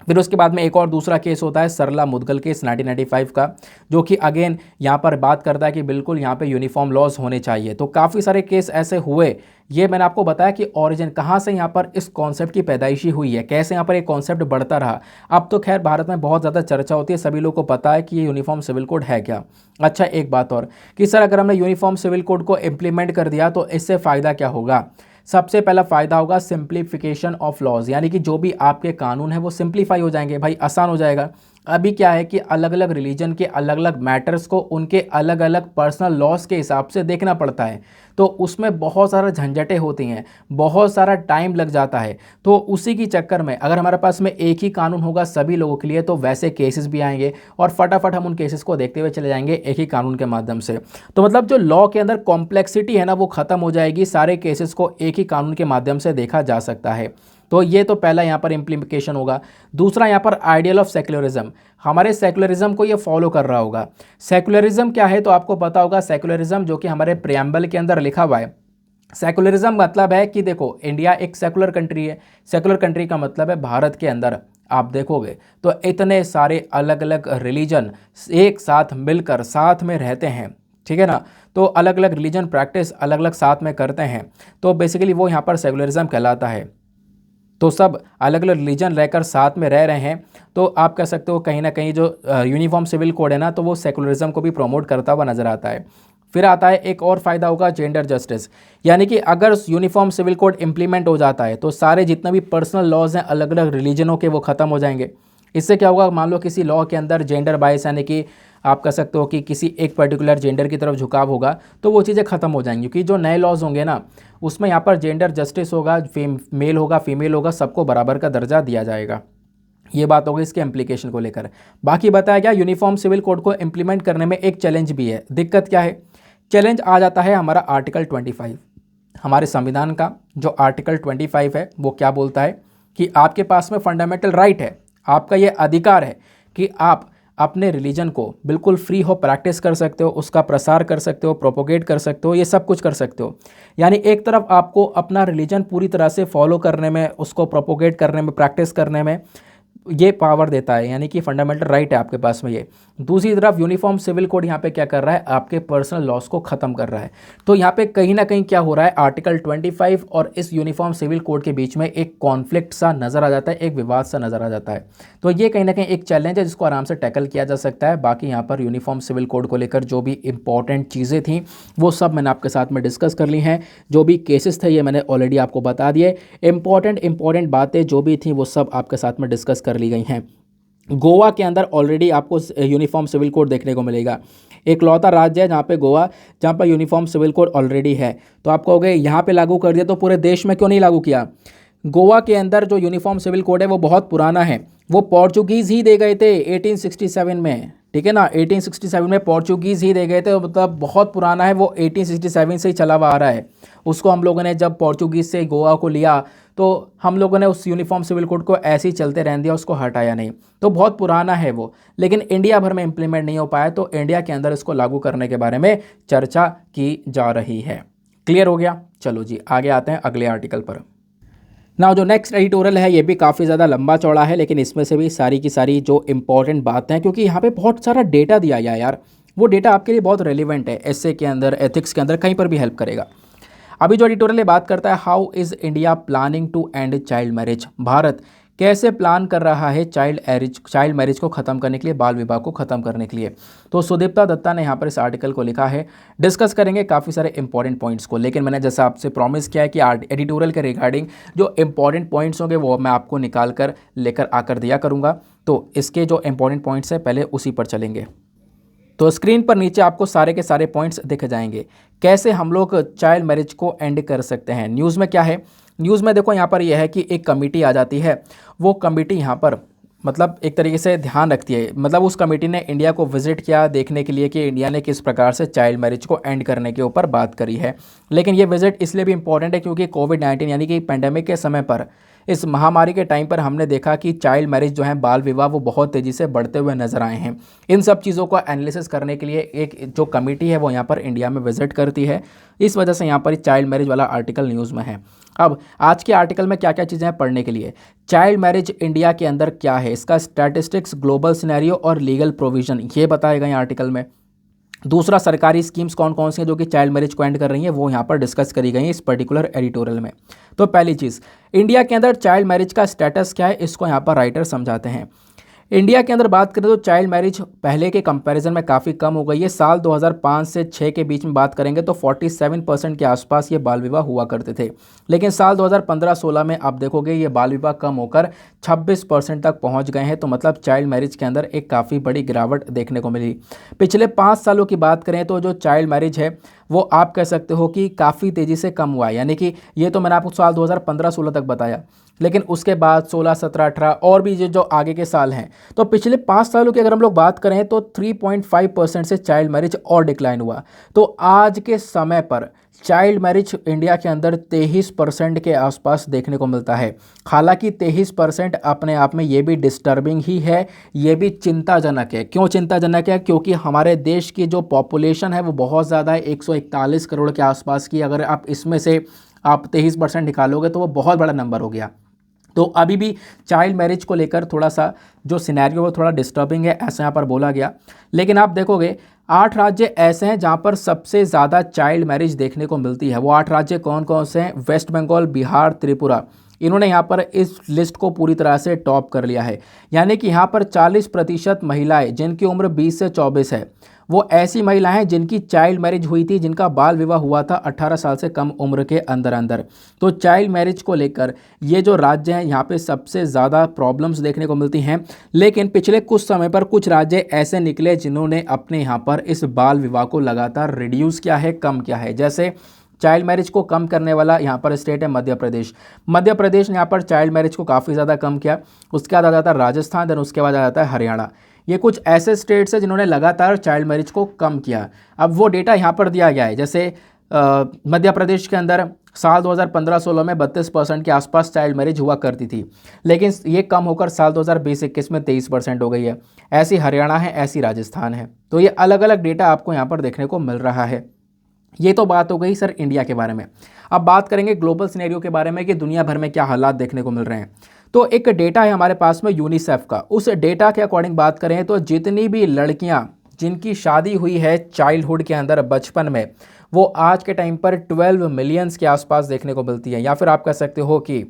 फिर उसके बाद में एक और दूसरा केस होता है सरला मुदगल केस 1995 का, जो कि अगेन यहाँ पर बात करता है कि बिल्कुल यहाँ पे यूनिफॉर्म लॉज होने चाहिए। तो काफ़ी सारे केस ऐसे हुए। ये मैंने आपको बताया कि ओरिजिन कहाँ से यहाँ पर इस कॉन्सेप्ट की पैदाइशी हुई है, कैसे यहाँ पर एक कॉन्सेप्ट बढ़ता रहा। अब तो खैर भारत में बहुत ज़्यादा चर्चा होती है, सभी लोगों को पता है कि ये यूनिफॉर्म सिविल कोड है क्या। अच्छा, एक बात और कि सर अगर हमने यूनिफॉर्म सिविल कोड को इम्प्लीमेंट कर दिया तो इससे फ़ायदा क्या होगा? सबसे पहला फ़ायदा होगा सिंप्लीफिकेशन ऑफ लॉज, यानी कि जो भी आपके कानून है वो सिंप्लीफाई हो जाएंगे, भाई आसान हो जाएगा। अभी क्या है कि अलग अलग रिलीजन के अलग अलग मैटर्स को उनके अलग अलग पर्सनल लॉस के हिसाब से देखना पड़ता है, तो उसमें बहुत सारा झंझटें होती हैं, बहुत सारा टाइम लग जाता है। तो उसी की चक्कर में अगर हमारे पास में एक ही कानून होगा सभी लोगों के लिए, तो वैसे केसेस भी आएंगे और फटाफट हम उन केसेस को देखते हुए चले जाएंगे एक ही कानून के माध्यम से। तो मतलब जो लॉ के अंदर कॉम्प्लेक्सिटी है ना, वो ख़त्म हो जाएगी, सारे केसेस को एक ही कानून के माध्यम से देखा जा सकता है। तो ये तो पहला यहाँ पर इम्प्लीमेंटेशन होगा। दूसरा यहाँ पर आइडियल ऑफ सेक्युलरिज्म, हमारे सेक्युलरिज्म को ये फॉलो कर रहा होगा। सेक्युलरिज्म क्या है तो आपको पता होगा, सेक्युलरिज्म जो कि हमारे प्रियम्बल के अंदर लिखा हुआ है। सेक्युलरिज्म मतलब है कि देखो इंडिया एक सेकुलर कंट्री है, सेकुलर कंट्री का मतलब है भारत के अंदर आप देखोगे तो इतने सारे अलग अलग रिलीजन एक साथ मिलकर साथ में रहते हैं, ठीक है ना। तो अलग अलग रिलीजन प्रैक्टिस अलग अलग साथ में करते हैं, तो बेसिकली वो यहाँ पर सेकुलरिज्म कहलाता है। तो सब अलग अलग रिलीजन रहकर साथ में रह रहे हैं, तो आप कह सकते हो कहीं ना कहीं जो यूनिफॉर्म सिविल कोड है ना, तो वो सेकुलरिज्म को भी प्रमोट करता हुआ नजर आता है। फिर आता है एक और फ़ायदा होगा जेंडर जस्टिस, यानी कि अगर यूनिफॉर्म सिविल कोड इंप्लीमेंट हो जाता है तो सारे जितने भी पर्सनल लॉज हैं अलग अलग रिलीजनों के वो ख़त्म हो जाएंगे। इससे क्या होगा, मान लो किसी लॉ के अंदर जेंडर बायस यानी कि आप कह सकते हो कि किसी एक पर्टिकुलर जेंडर की तरफ झुकाव होगा, तो वो चीज़ें ख़त्म हो जाएंगी, क्योंकि जो नए लॉज होंगे ना उसमें यहाँ पर जेंडर जस्टिस होगा, मेल होगा फीमेल होगा, सबको बराबर का दर्जा दिया जाएगा। ये बात होगी इसके इम्प्लीकेशन को लेकर। बाकी बताया गया यूनिफॉर्म सिविल कोड को इम्प्लीमेंट करने में एक चैलेंज भी है। दिक्कत क्या है, चैलेंज आ जाता है हमारा आर्टिकल 25, हमारे संविधान का जो आर्टिकल 25 है वो क्या बोलता है कि आपके पास में फंडामेंटल राइट है, आपका ये अधिकार है कि आप अपने रिलीजन को बिल्कुल फ्री हो प्रैक्टिस कर सकते हो, उसका प्रसार कर सकते हो, प्रोपोगेट कर सकते हो, ये सब कुछ कर सकते हो। यानी एक तरफ आपको अपना रिलीजन पूरी तरह से फॉलो करने में, उसको प्रोपोगेट करने में, प्रैक्टिस करने में ये पावर देता है, यानी कि फंडामेंटल राइट है आपके पास में ये। दूसरी तरफ यूनिफॉर्म सिविल कोड यहाँ पे क्या कर रहा है, आपके पर्सनल लॉस को ख़त्म कर रहा है। तो यहाँ पे कहीं ना कहीं क्या हो रहा है, आर्टिकल 25 और इस यूनिफॉर्म सिविल कोड के बीच में एक कॉन्फ्लिक्ट सा नज़र आ जाता है, एक विवाद सा नज़र आ जाता है। तो ये कहीं ना कहीं एक चैलेंज है जिसको आराम से टैकल किया जा सकता है। बाकी यहाँ पर यूनिफॉर्म सिविल कोड को लेकर जो भी इंपॉर्टेंट चीज़ें थी वो सब मैंने आपके साथ में डिस्कस कर ली हैं, जो भी केसेस थे ये मैंने ऑलरेडी आपको बता दिए। इंपॉर्टेंट बातें जो भी थी वो सब आपके साथ में डिस्कस कर ली गई हैं। गोवा के अंदर ऑलरेडी आपको यूनिफॉर्म सिविल कोड देखने को मिलेगा, एक लौता राज्य है जहाँ पे गोवा, जहाँ पर यूनिफॉर्म सिविल कोड ऑलरेडी है। तो आप कहोगे यहाँ पे लागू कर दिया तो पूरे देश में क्यों नहीं लागू किया। गोवा के अंदर जो यूनिफॉर्म सिविल कोड है वो बहुत पुराना है, वो पोर्चुगीज़ ही दे गए थे 1867 में, ठीक है ना। 1867 में पोर्चुगीज़ ही दे गए थे, मतलब बहुत पुराना है वो, 1867 से ही चला हुआ आ रहा है। उसको हम लोगों ने जब पोर्चुगीज़ से गोवा को लिया तो हम लोगों ने उस यूनिफॉर्म सिविल कोड को ऐसे ही चलते रहने दिया, उसको हटाया नहीं। तो बहुत पुराना है वो, लेकिन इंडिया भर में इंप्लीमेंट नहीं हो पाया, तो इंडिया के अंदर इसको लागू करने के बारे में चर्चा की जा रही है। क्लियर हो गया, चलो जी आगे आते हैं अगले आर्टिकल पर। ना जो नेक्स्ट एडिटोरियल है ये भी काफ़ी ज़्यादा लंबा चौड़ा है, लेकिन इसमें से भी सारी की सारी जो इंपॉर्टेंट बातें हैं, क्योंकि यहाँ पे बहुत सारा डेटा दिया गया है यार, वो डेटा आपके लिए बहुत रेलिवेंट है, एसए के अंदर, एथिक्स के अंदर, कहीं पर भी हेल्प करेगा। अभी जो एडिटोरियल बात करता है, how is India planning to end child marriage, Bharat कैसे प्लान कर रहा है चाइल्ड मैरिज को ख़त्म करने के लिए, बाल विवाह को ख़त्म करने के लिए। तो सुदीप्ता दत्ता ने यहाँ पर इस आर्टिकल को लिखा है। डिस्कस करेंगे काफ़ी सारे इंपॉर्टेंट पॉइंट्स को, लेकिन मैंने जैसा आपसे प्रॉमिस किया है कि एडिटोरियल के रिगार्डिंग जो इंपॉर्टेंट पॉइंट्स होंगे वो मैं आपको निकाल कर लेकर आकर दिया करूँगा। तो इसके जो इंपॉर्टेंट पॉइंट्स हैं पहले उसी पर चलेंगे। तो स्क्रीन पर नीचे आपको सारे के सारे पॉइंट्स दिख जाएंगे, कैसे हम लोग चाइल्ड मैरिज को एंड कर सकते हैं। न्यूज़ में क्या है, न्यूज़ में देखो यहाँ पर यह है कि एक कमेटी आ जाती है, वो कमेटी यहाँ पर मतलब एक तरीके से ध्यान रखती है, मतलब उस कमेटी ने इंडिया को विजिट किया देखने के लिए कि इंडिया ने किस प्रकार से चाइल्ड मैरिज को एंड करने के ऊपर बात करी है। लेकिन ये विजिट इसलिए भी इंपॉर्टेंट है क्योंकि कोविड-19 यानी कि पेंडेमिक के समय पर, इस महामारी के टाइम पर हमने देखा कि चाइल्ड मैरिज जो है, बाल विवाह, वो बहुत तेज़ी से बढ़ते हुए नजर आए हैं। इन सब चीज़ों को एनालिसिस करने के लिए एक जो कमेटी है वो यहाँ पर इंडिया में विजिट करती है, इस वजह से यहाँ पर चाइल्ड मैरिज वाला आर्टिकल न्यूज़ में है। अब आज के आर्टिकल में क्या क्या चीज़ें हैं पढ़ने के लिए, चाइल्ड मैरिज इंडिया के अंदर क्या है, इसका स्टैटिस्टिक्स, ग्लोबल सिनेरियो और लीगल प्रोविजन ये बताए गए आर्टिकल में। दूसरा, सरकारी स्कीम्स कौन कौन सी हैं जो कि चाइल्ड मैरिज को एंड कर रही हैं, वो यहाँ पर डिस्कस करी गई हैं इस पर्टिकुलर एडिटोरियल में। तो पहली चीज़, इंडिया के अंदर चाइल्ड मैरिज का स्टेटस क्या है, इसको यहाँ पर राइटर समझाते हैं। इंडिया के अंदर बात करें तो चाइल्ड मैरिज पहले के कंपैरिजन में काफ़ी कम हो गई है। साल 2005 से 6 के बीच में बात करेंगे तो 47% के आसपास ये बाल विवाह हुआ करते थे, लेकिन साल 2015-16 में आप देखोगे ये बाल विवाह कम होकर 26% तक पहुंच गए हैं। तो मतलब चाइल्ड मैरिज के अंदर एक काफ़ी बड़ी गिरावट देखने को मिली। पिछले 5 सालों की बात करें तो जो चाइल्ड मैरिज है वो आप कह सकते हो कि काफ़ी तेज़ी से कम हुआ है, यानी कि ये तो मैंने आपको साल 2015-16 तक बताया, लेकिन उसके बाद 16, 17, 18 और भी ये जो आगे के साल हैं, तो पिछले 5 सालों की अगर हम लोग बात करें तो 3.5% से चाइल्ड मैरिज और डिक्लाइन हुआ। तो आज के समय पर चाइल्ड मैरिज इंडिया के अंदर 23% के आसपास देखने को मिलता है। हालांकि 23% अपने आप में ये भी डिस्टर्बिंग ही है, ये भी चिंताजनक है। क्यों चिंताजनक है? क्योंकि हमारे देश की जो पॉपुलेशन है वो बहुत ज़्यादा है, 141 करोड़ के आसपास की। अगर आप इसमें से आप 23% निकालोगे तो वो बहुत बड़ा नंबर हो गया। तो अभी भी चाइल्ड मैरिज को लेकर थोड़ा सा जो सिनेरियो वो थोड़ा डिस्टर्बिंग है, ऐसा यहाँ पर बोला गया। लेकिन आप देखोगे 8 राज्य ऐसे हैं जहाँ पर सबसे ज़्यादा चाइल्ड मैरिज देखने को मिलती है। वो 8 राज्य कौन कौन से हैं? वेस्ट बंगाल, बिहार, त्रिपुरा, इन्होंने यहाँ पर इस लिस्ट को पूरी तरह से टॉप कर लिया है। यानी कि यहाँ पर 40% महिलाएं जिनकी उम्र 20 से 24 है, वो ऐसी महिलाएं हैं जिनकी चाइल्ड मैरिज हुई थी, जिनका बाल विवाह हुआ था 18 साल से कम उम्र के अंदर अंदर। तो चाइल्ड मैरिज को लेकर ये जो राज्य हैं यहाँ पे सबसे ज़्यादा प्रॉब्लम्स देखने को मिलती हैं। लेकिन पिछले कुछ समय पर कुछ राज्य ऐसे निकले जिन्होंने अपने यहाँ पर इस बाल विवाह को लगातार रिड्यूस किया है, कम किया है। जैसे चाइल्ड मैरिज को कम करने वाला यहाँ पर स्टेट है मध्य प्रदेश। मध्य प्रदेश ने यहाँ पर चाइल्ड मैरिज को काफ़ी ज़्यादा कम किया। उसके बाद आ जाता है राजस्थान, देन उसके बाद आ जाता है हरियाणा। ये कुछ ऐसे स्टेट्स हैं जिन्होंने लगातार चाइल्ड मैरिज को कम किया। अब वो डेटा यहाँ पर दिया गया है। जैसे मध्य प्रदेश के अंदर साल 2015-16 में 32% के आसपास चाइल्ड मैरिज हुआ करती थी, लेकिन ये कम होकर साल 2020-21 में 23% हो गई है। ऐसी हरियाणा है, ऐसी राजस्थान है। तो ये अलग अलग डेटा आपको यहाँ पर देखने को मिल रहा है। ये तो बात हो गई सर इंडिया के बारे में। अब बात करेंगे ग्लोबल सिनेरियो के बारे में कि दुनिया भर में क्या हालात देखने को मिल रहे हैं। तो एक डेटा है हमारे पास में यूनिसेफ का। उस डेटा के अकॉर्डिंग बात करें तो जितनी भी लड़कियां जिनकी शादी हुई है चाइल्डहुड के अंदर, बचपन में, वो आज के टाइम पर 12 मिलियंस के आसपास देखने को मिलती है। या फिर आप कह सकते हो कि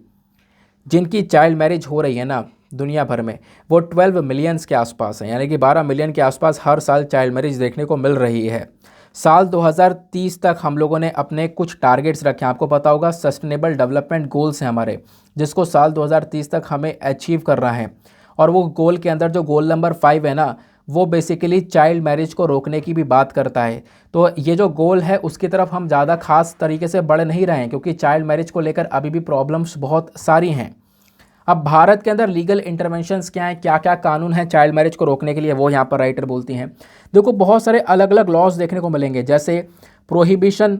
जिनकी चाइल्ड मैरिज हो रही है ना दुनिया भर में, वो 12 मिलियंस के आसपास है, यानी कि 12 मिलियन के आसपास हर साल चाइल्ड मैरिज देखने को मिल रही है। साल 2030 तक हम लोगों ने अपने कुछ टारगेट्स रखे हैं। आपको पता होगा सस्टेनेबल डेवलपमेंट गोल्स हैं हमारे, जिसको साल 2030 तक हमें अचीव करना है। और वो गोल के अंदर जो गोल नंबर 5 है ना, वो बेसिकली चाइल्ड मैरिज को रोकने की भी बात करता है। तो ये जो गोल है उसकी तरफ हम ज़्यादा खास तरीके से बढ़ नहीं रहे हैं, क्योंकि चाइल्ड मैरिज को लेकर अभी भी प्रॉब्लम्स बहुत सारी हैं। अब भारत के अंदर लीगल इंटरवेंशंस क्या हैं, क्या क्या कानून हैं चाइल्ड मैरिज को रोकने के लिए, वो यहाँ पर राइटर बोलती हैं। देखो बहुत सारे अलग अलग लॉज देखने को मिलेंगे। जैसे prohibition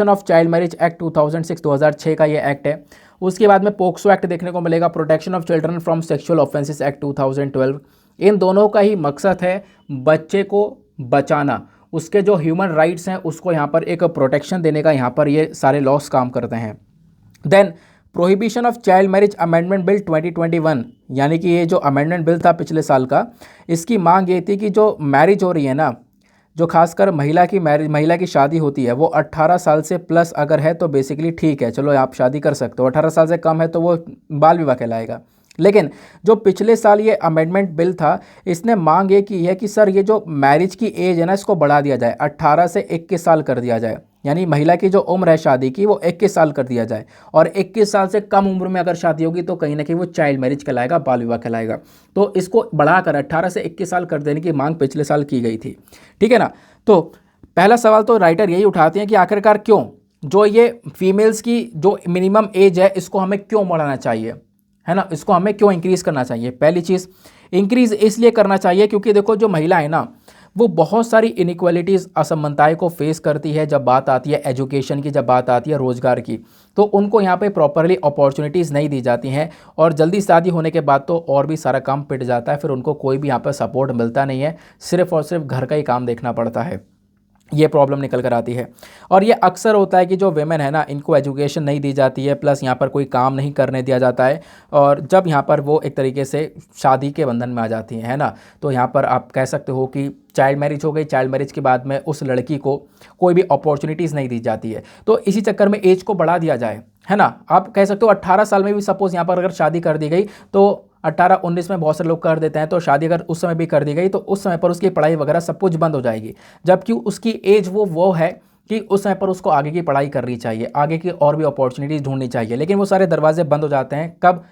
of child marriage act 2006 का ये एक्ट है। उसके बाद में पोक्सो एक्ट देखने को मिलेगा, protection of children from sexual offences act 2012। इन दोनों का ही मकसद है बच्चे को बचाना, उसके जो ह्यूमन राइट्स हैं उसको यहाँ पर एक प्रोटेक्शन देने का यहाँ पर ये सारे लॉस काम करते हैं। Then prohibition of child marriage amendment bill 2021, यानी कि ये जो अमेंडमेंट बिल था पिछले साल का, इसकी मांग ये थी कि जो मैरिज हो रही है ना, जो खासकर महिला की शादी होती है, वो 18 साल से प्लस अगर है तो बेसिकली ठीक है, चलो आप शादी कर सकते हो। 18 साल से कम है तो वो बाल विवाह कहलाएगा। लेकिन जो पिछले साल ये अमेंडमेंट बिल था, इसने मांग ये की है कि सर ये जो मैरिज की एज है ना, इसको बढ़ा दिया जाए, 18 से 21 साल कर दिया जाए। यानी महिला की जो उम्र है शादी की वो 21 साल कर दिया जाए। और 21 साल से कम उम्र में अगर शादी होगी तो कहीं ना कहीं वो चाइल्ड मैरिज कहलाएगा, बाल विवाह कहलाएगा। तो इसको बढ़ाकर 18 से 21 साल कर देने की मांग पिछले साल की गई थी, ठीक है ना। तो पहला सवाल तो राइटर यही उठाते हैं कि आखिरकार क्यों जो ये फीमेल्स की जो मिनिमम एज है इसको हमें क्यों बढ़ाना चाहिए, है ना, इसको हमें क्यों इंक्रीज़ करना चाहिए। पहली चीज़, इंक्रीज़ इसलिए करना चाहिए क्योंकि देखो जो महिला है ना, वो बहुत सारी इनइक्वालिटीज़, असमानताएं को फेस करती है। जब बात आती है एजुकेशन की, जब बात आती है रोज़गार की, तो उनको यहाँ पे प्रॉपरली अपॉर्चुनिटीज़ नहीं दी जाती हैं। और जल्दी शादी होने के बाद तो और भी सारा काम पिट जाता है, फिर उनको कोई भी यहाँ पर सपोर्ट मिलता नहीं है, सिर्फ़ और सिर्फ घर का ही काम देखना पड़ता है। ये प्रॉब्लम निकल कर आती है। और ये अक्सर होता है कि जो वेमेन है ना, इनको एजुकेशन नहीं दी जाती है, प्लस यहाँ पर कोई काम नहीं करने दिया जाता है। और जब यहाँ पर वो एक तरीके से शादी के बंधन में आ जाती हैं, है ना, तो यहाँ पर आप कह सकते हो कि चाइल्ड मैरिज हो गई। चाइल्ड मैरिज के बाद में उस लड़की को कोई भी अपॉर्चुनिटीज़ नहीं दी जाती है। तो इसी चक्कर में एज को बढ़ा दिया जाए, है ना। आप कह सकते हो 18 साल में भी सपोज़ यहाँ पर अगर शादी कर दी गई तो 18-19 में बहुत सारे लोग कर देते हैं, तो शादी अगर उस समय भी कर दी गई तो उस समय पर उसकी पढ़ाई वगैरह सब कुछ बंद हो जाएगी, जबकि उसकी एज वो है कि उस समय पर उसको आगे की पढ़ाई करनी चाहिए, आगे की और भी अपॉर्चुनिटीज़ ढूंढनी चाहिए, लेकिन वो सारे दरवाजे बंद हो जाते हैं कब,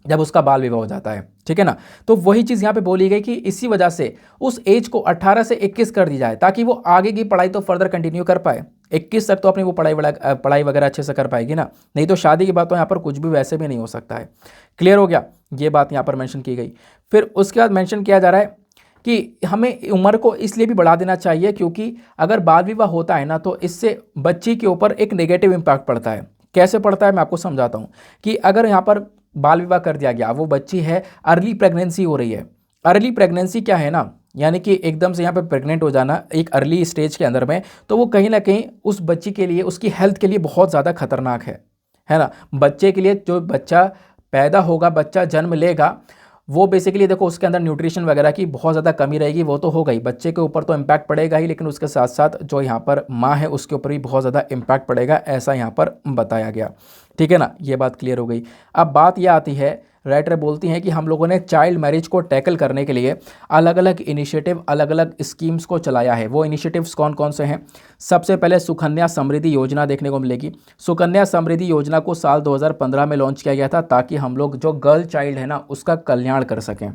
जब उसका बाल विवाह हो जाता है, ठीक है ना। तो वही चीज़ यहाँ पे बोली गई कि इसी वजह से उस एज को 18 से 21 कर दी जाए, ताकि वो आगे की पढ़ाई तो फर्दर कंटिन्यू कर पाए। 21 तक तो अपनी वो पढ़ाई वगैरह अच्छे से कर पाएगी ना, नहीं तो शादी की बात तो यहाँ पर कुछ भी वैसे भी नहीं हो सकता है। क्लियर हो गया, ये बात यहाँ पर मेंशन की गई। फिर उसके बाद मेंशन किया जा रहा है कि हमें उम्र को इसलिए भी बढ़ा देना चाहिए क्योंकि अगर बाल विवाह होता है ना, तो इससे बच्ची के ऊपर एक नेगेटिव इम्पैक्ट पड़ता है। कैसे पड़ता है मैं आपको समझाता हूँ कि अगर यहाँ पर बाल विवाह कर दिया गया, वो बच्ची है, अर्ली प्रेगनेंसी हो रही है। अर्ली प्रेगनेंसी क्या है ना, यानी कि एकदम से यहाँ पे प्रेग्नेंट हो जाना एक अर्ली स्टेज के अंदर में, तो वो कहीं ना कहीं उस बच्ची के लिए, उसकी हेल्थ के लिए बहुत ज़्यादा खतरनाक है ना। बच्चे के लिए, जो बच्चा पैदा होगा, बच्चा जन्म लेगा, वो बेसिकली देखो उसके अंदर न्यूट्रिशन वगैरह की बहुत ज़्यादा कमी रहेगी, वो तो हो गई, बच्चे के ऊपर तो इम्पैक्ट पड़ेगा ही, लेकिन उसके साथ साथ जो यहाँ पर माँ है उसके ऊपर भी बहुत ज़्यादा इम्पैक्ट पड़ेगा, ऐसा यहाँ पर बताया गया, ठीक है ना। ये बात क्लियर हो गई। अब बात यह आती है, राइटर बोलती हैं कि हम लोगों ने चाइल्ड मैरिज को टैकल करने के लिए अलग अलग इनिशिएटिव, अलग अलग स्कीम्स को चलाया है। वो इनिशिएटिव्स कौन कौन से हैं? सबसे पहले सुकन्या समृद्धि योजना देखने को मिलेगी। सुकन्या समृद्धि योजना को साल 2015 में लॉन्च किया गया था, ताकि हम लोग जो गर्ल चाइल्ड है ना, उसका कल्याण कर सकें,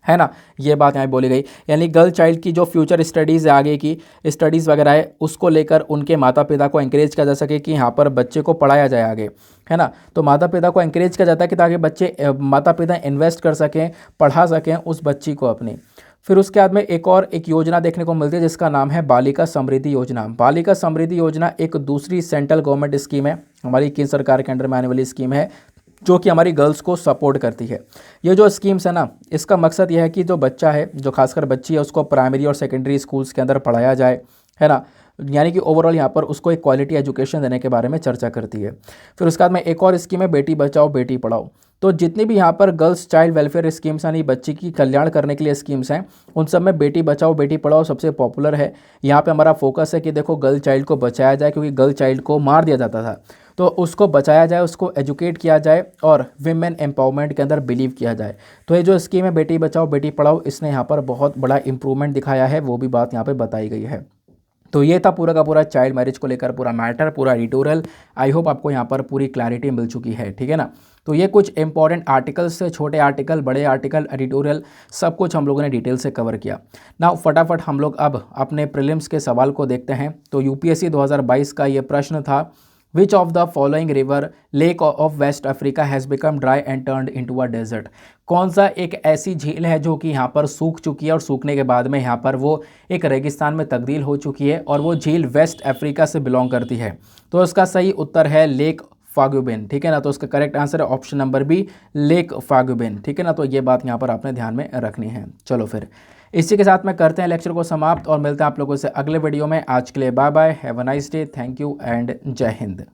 है ना। ये बात यहाँ बोली गई, यानी गर्ल चाइल्ड की जो फ्यूचर स्टडीज़ है, आगे की स्टडीज़ वगैरह है, उसको लेकर उनके माता पिता को एंकरेज किया जा सके कि यहाँ पर बच्चे को पढ़ाया जाए आगे, है ना। तो माता पिता को एंकरेज किया जाता है कि ताकि बच्चे, माता पिता इन्वेस्ट कर सकें, पढ़ा सकें उस बच्ची को अपनी। फिर उसके बाद में एक योजना देखने को मिलती है जिसका नाम है बालिका समृद्धि योजना। बालिका समृद्धि योजना एक दूसरी सेंट्रल गवर्नमेंट स्कीम है, हमारी केंद्र सरकार के अंडर में आने वाली स्कीम है, जो कि हमारी गर्ल्स को सपोर्ट करती है। ये जो स्कीम्स है ना, इसका मकसद यह है कि जो बच्चा है, जो खासकर बच्ची है, उसको प्राइमरी और सेकेंडरी स्कूल्स के अंदर पढ़ाया जाए, है ना। यानी कि ओवरऑल यहाँ पर उसको एक क्वालिटी एजुकेशन देने के बारे में चर्चा करती है। फिर उसके बाद में एक और स्कीम है बेटी बचाओ बेटी पढ़ाओ। तो जितनी भी यहाँ पर गर्ल्स चाइल्ड वेलफेयर स्कीम्स यानी बच्ची की कल्याण करने के लिए स्कीम्स हैं, उन सब में बेटी बचाओ बेटी पढ़ाओ सबसे पॉपुलर है। यहाँ पे हमारा फोकस है कि देखो गर्ल चाइल्ड को बचाया जाए, क्योंकि गर्ल चाइल्ड को मार दिया जाता था, तो उसको बचाया जाए, उसको एजुकेट किया जाए और विमेन एम्पावरमेंट के अंदर बिलीव किया जाए। तो ये जो स्कीम है बेटी बचाओ बेटी पढ़ाओ, इसने यहाँ पर बहुत बड़ा इंप्रूवमेंट दिखाया है, वो भी बात यहाँ पे बताई गई है। तो ये था पूरा का पूरा चाइल्ड मैरिज को लेकर पूरा मैटर, पूरा एडिटोरियल। आई होप आपको यहाँ पर पूरी क्लैरिटी मिल चुकी है, ठीक है ना। तो ये कुछ इंपॉर्टेंट आर्टिकल्स से, छोटे आर्टिकल, बड़े आर्टिकल, एडिटोरियल, सब कुछ हम लोगों ने डिटेल से कवर किया। ना फटाफट हम लोग अब अपने प्रीलिम्स के सवाल को देखते हैं। तो यूपीएससी 2022 का ये प्रश्न था, which of the following river lake of West Africa has become dry and turned into a desert. कौन सा एक ऐसी झील है जो कि यहाँ पर सूख चुकी है और सूखने के बाद में यहाँ पर वो एक रेगिस्तान में तब्दील हो चुकी है, और वो झील वेस्ट अफ्रीका से बिलोंग करती है। तो इसका सही उत्तर है लेक फागुबेन, ठीक है ना। तो इसका करेक्ट आंसर है ऑप्शन नंबर बी, लेक फागुबेन, ठीक है ना। तो ये बात यहाँ पर आपने ध्यान में रखनी है। चलो फिर इसी के साथ में करते हैं लेक्चर को समाप्त और मिलते हैं आप लोगों से अगले वीडियो में। आज के लिए bye bye, have a nice day, thank you and जय हिंद।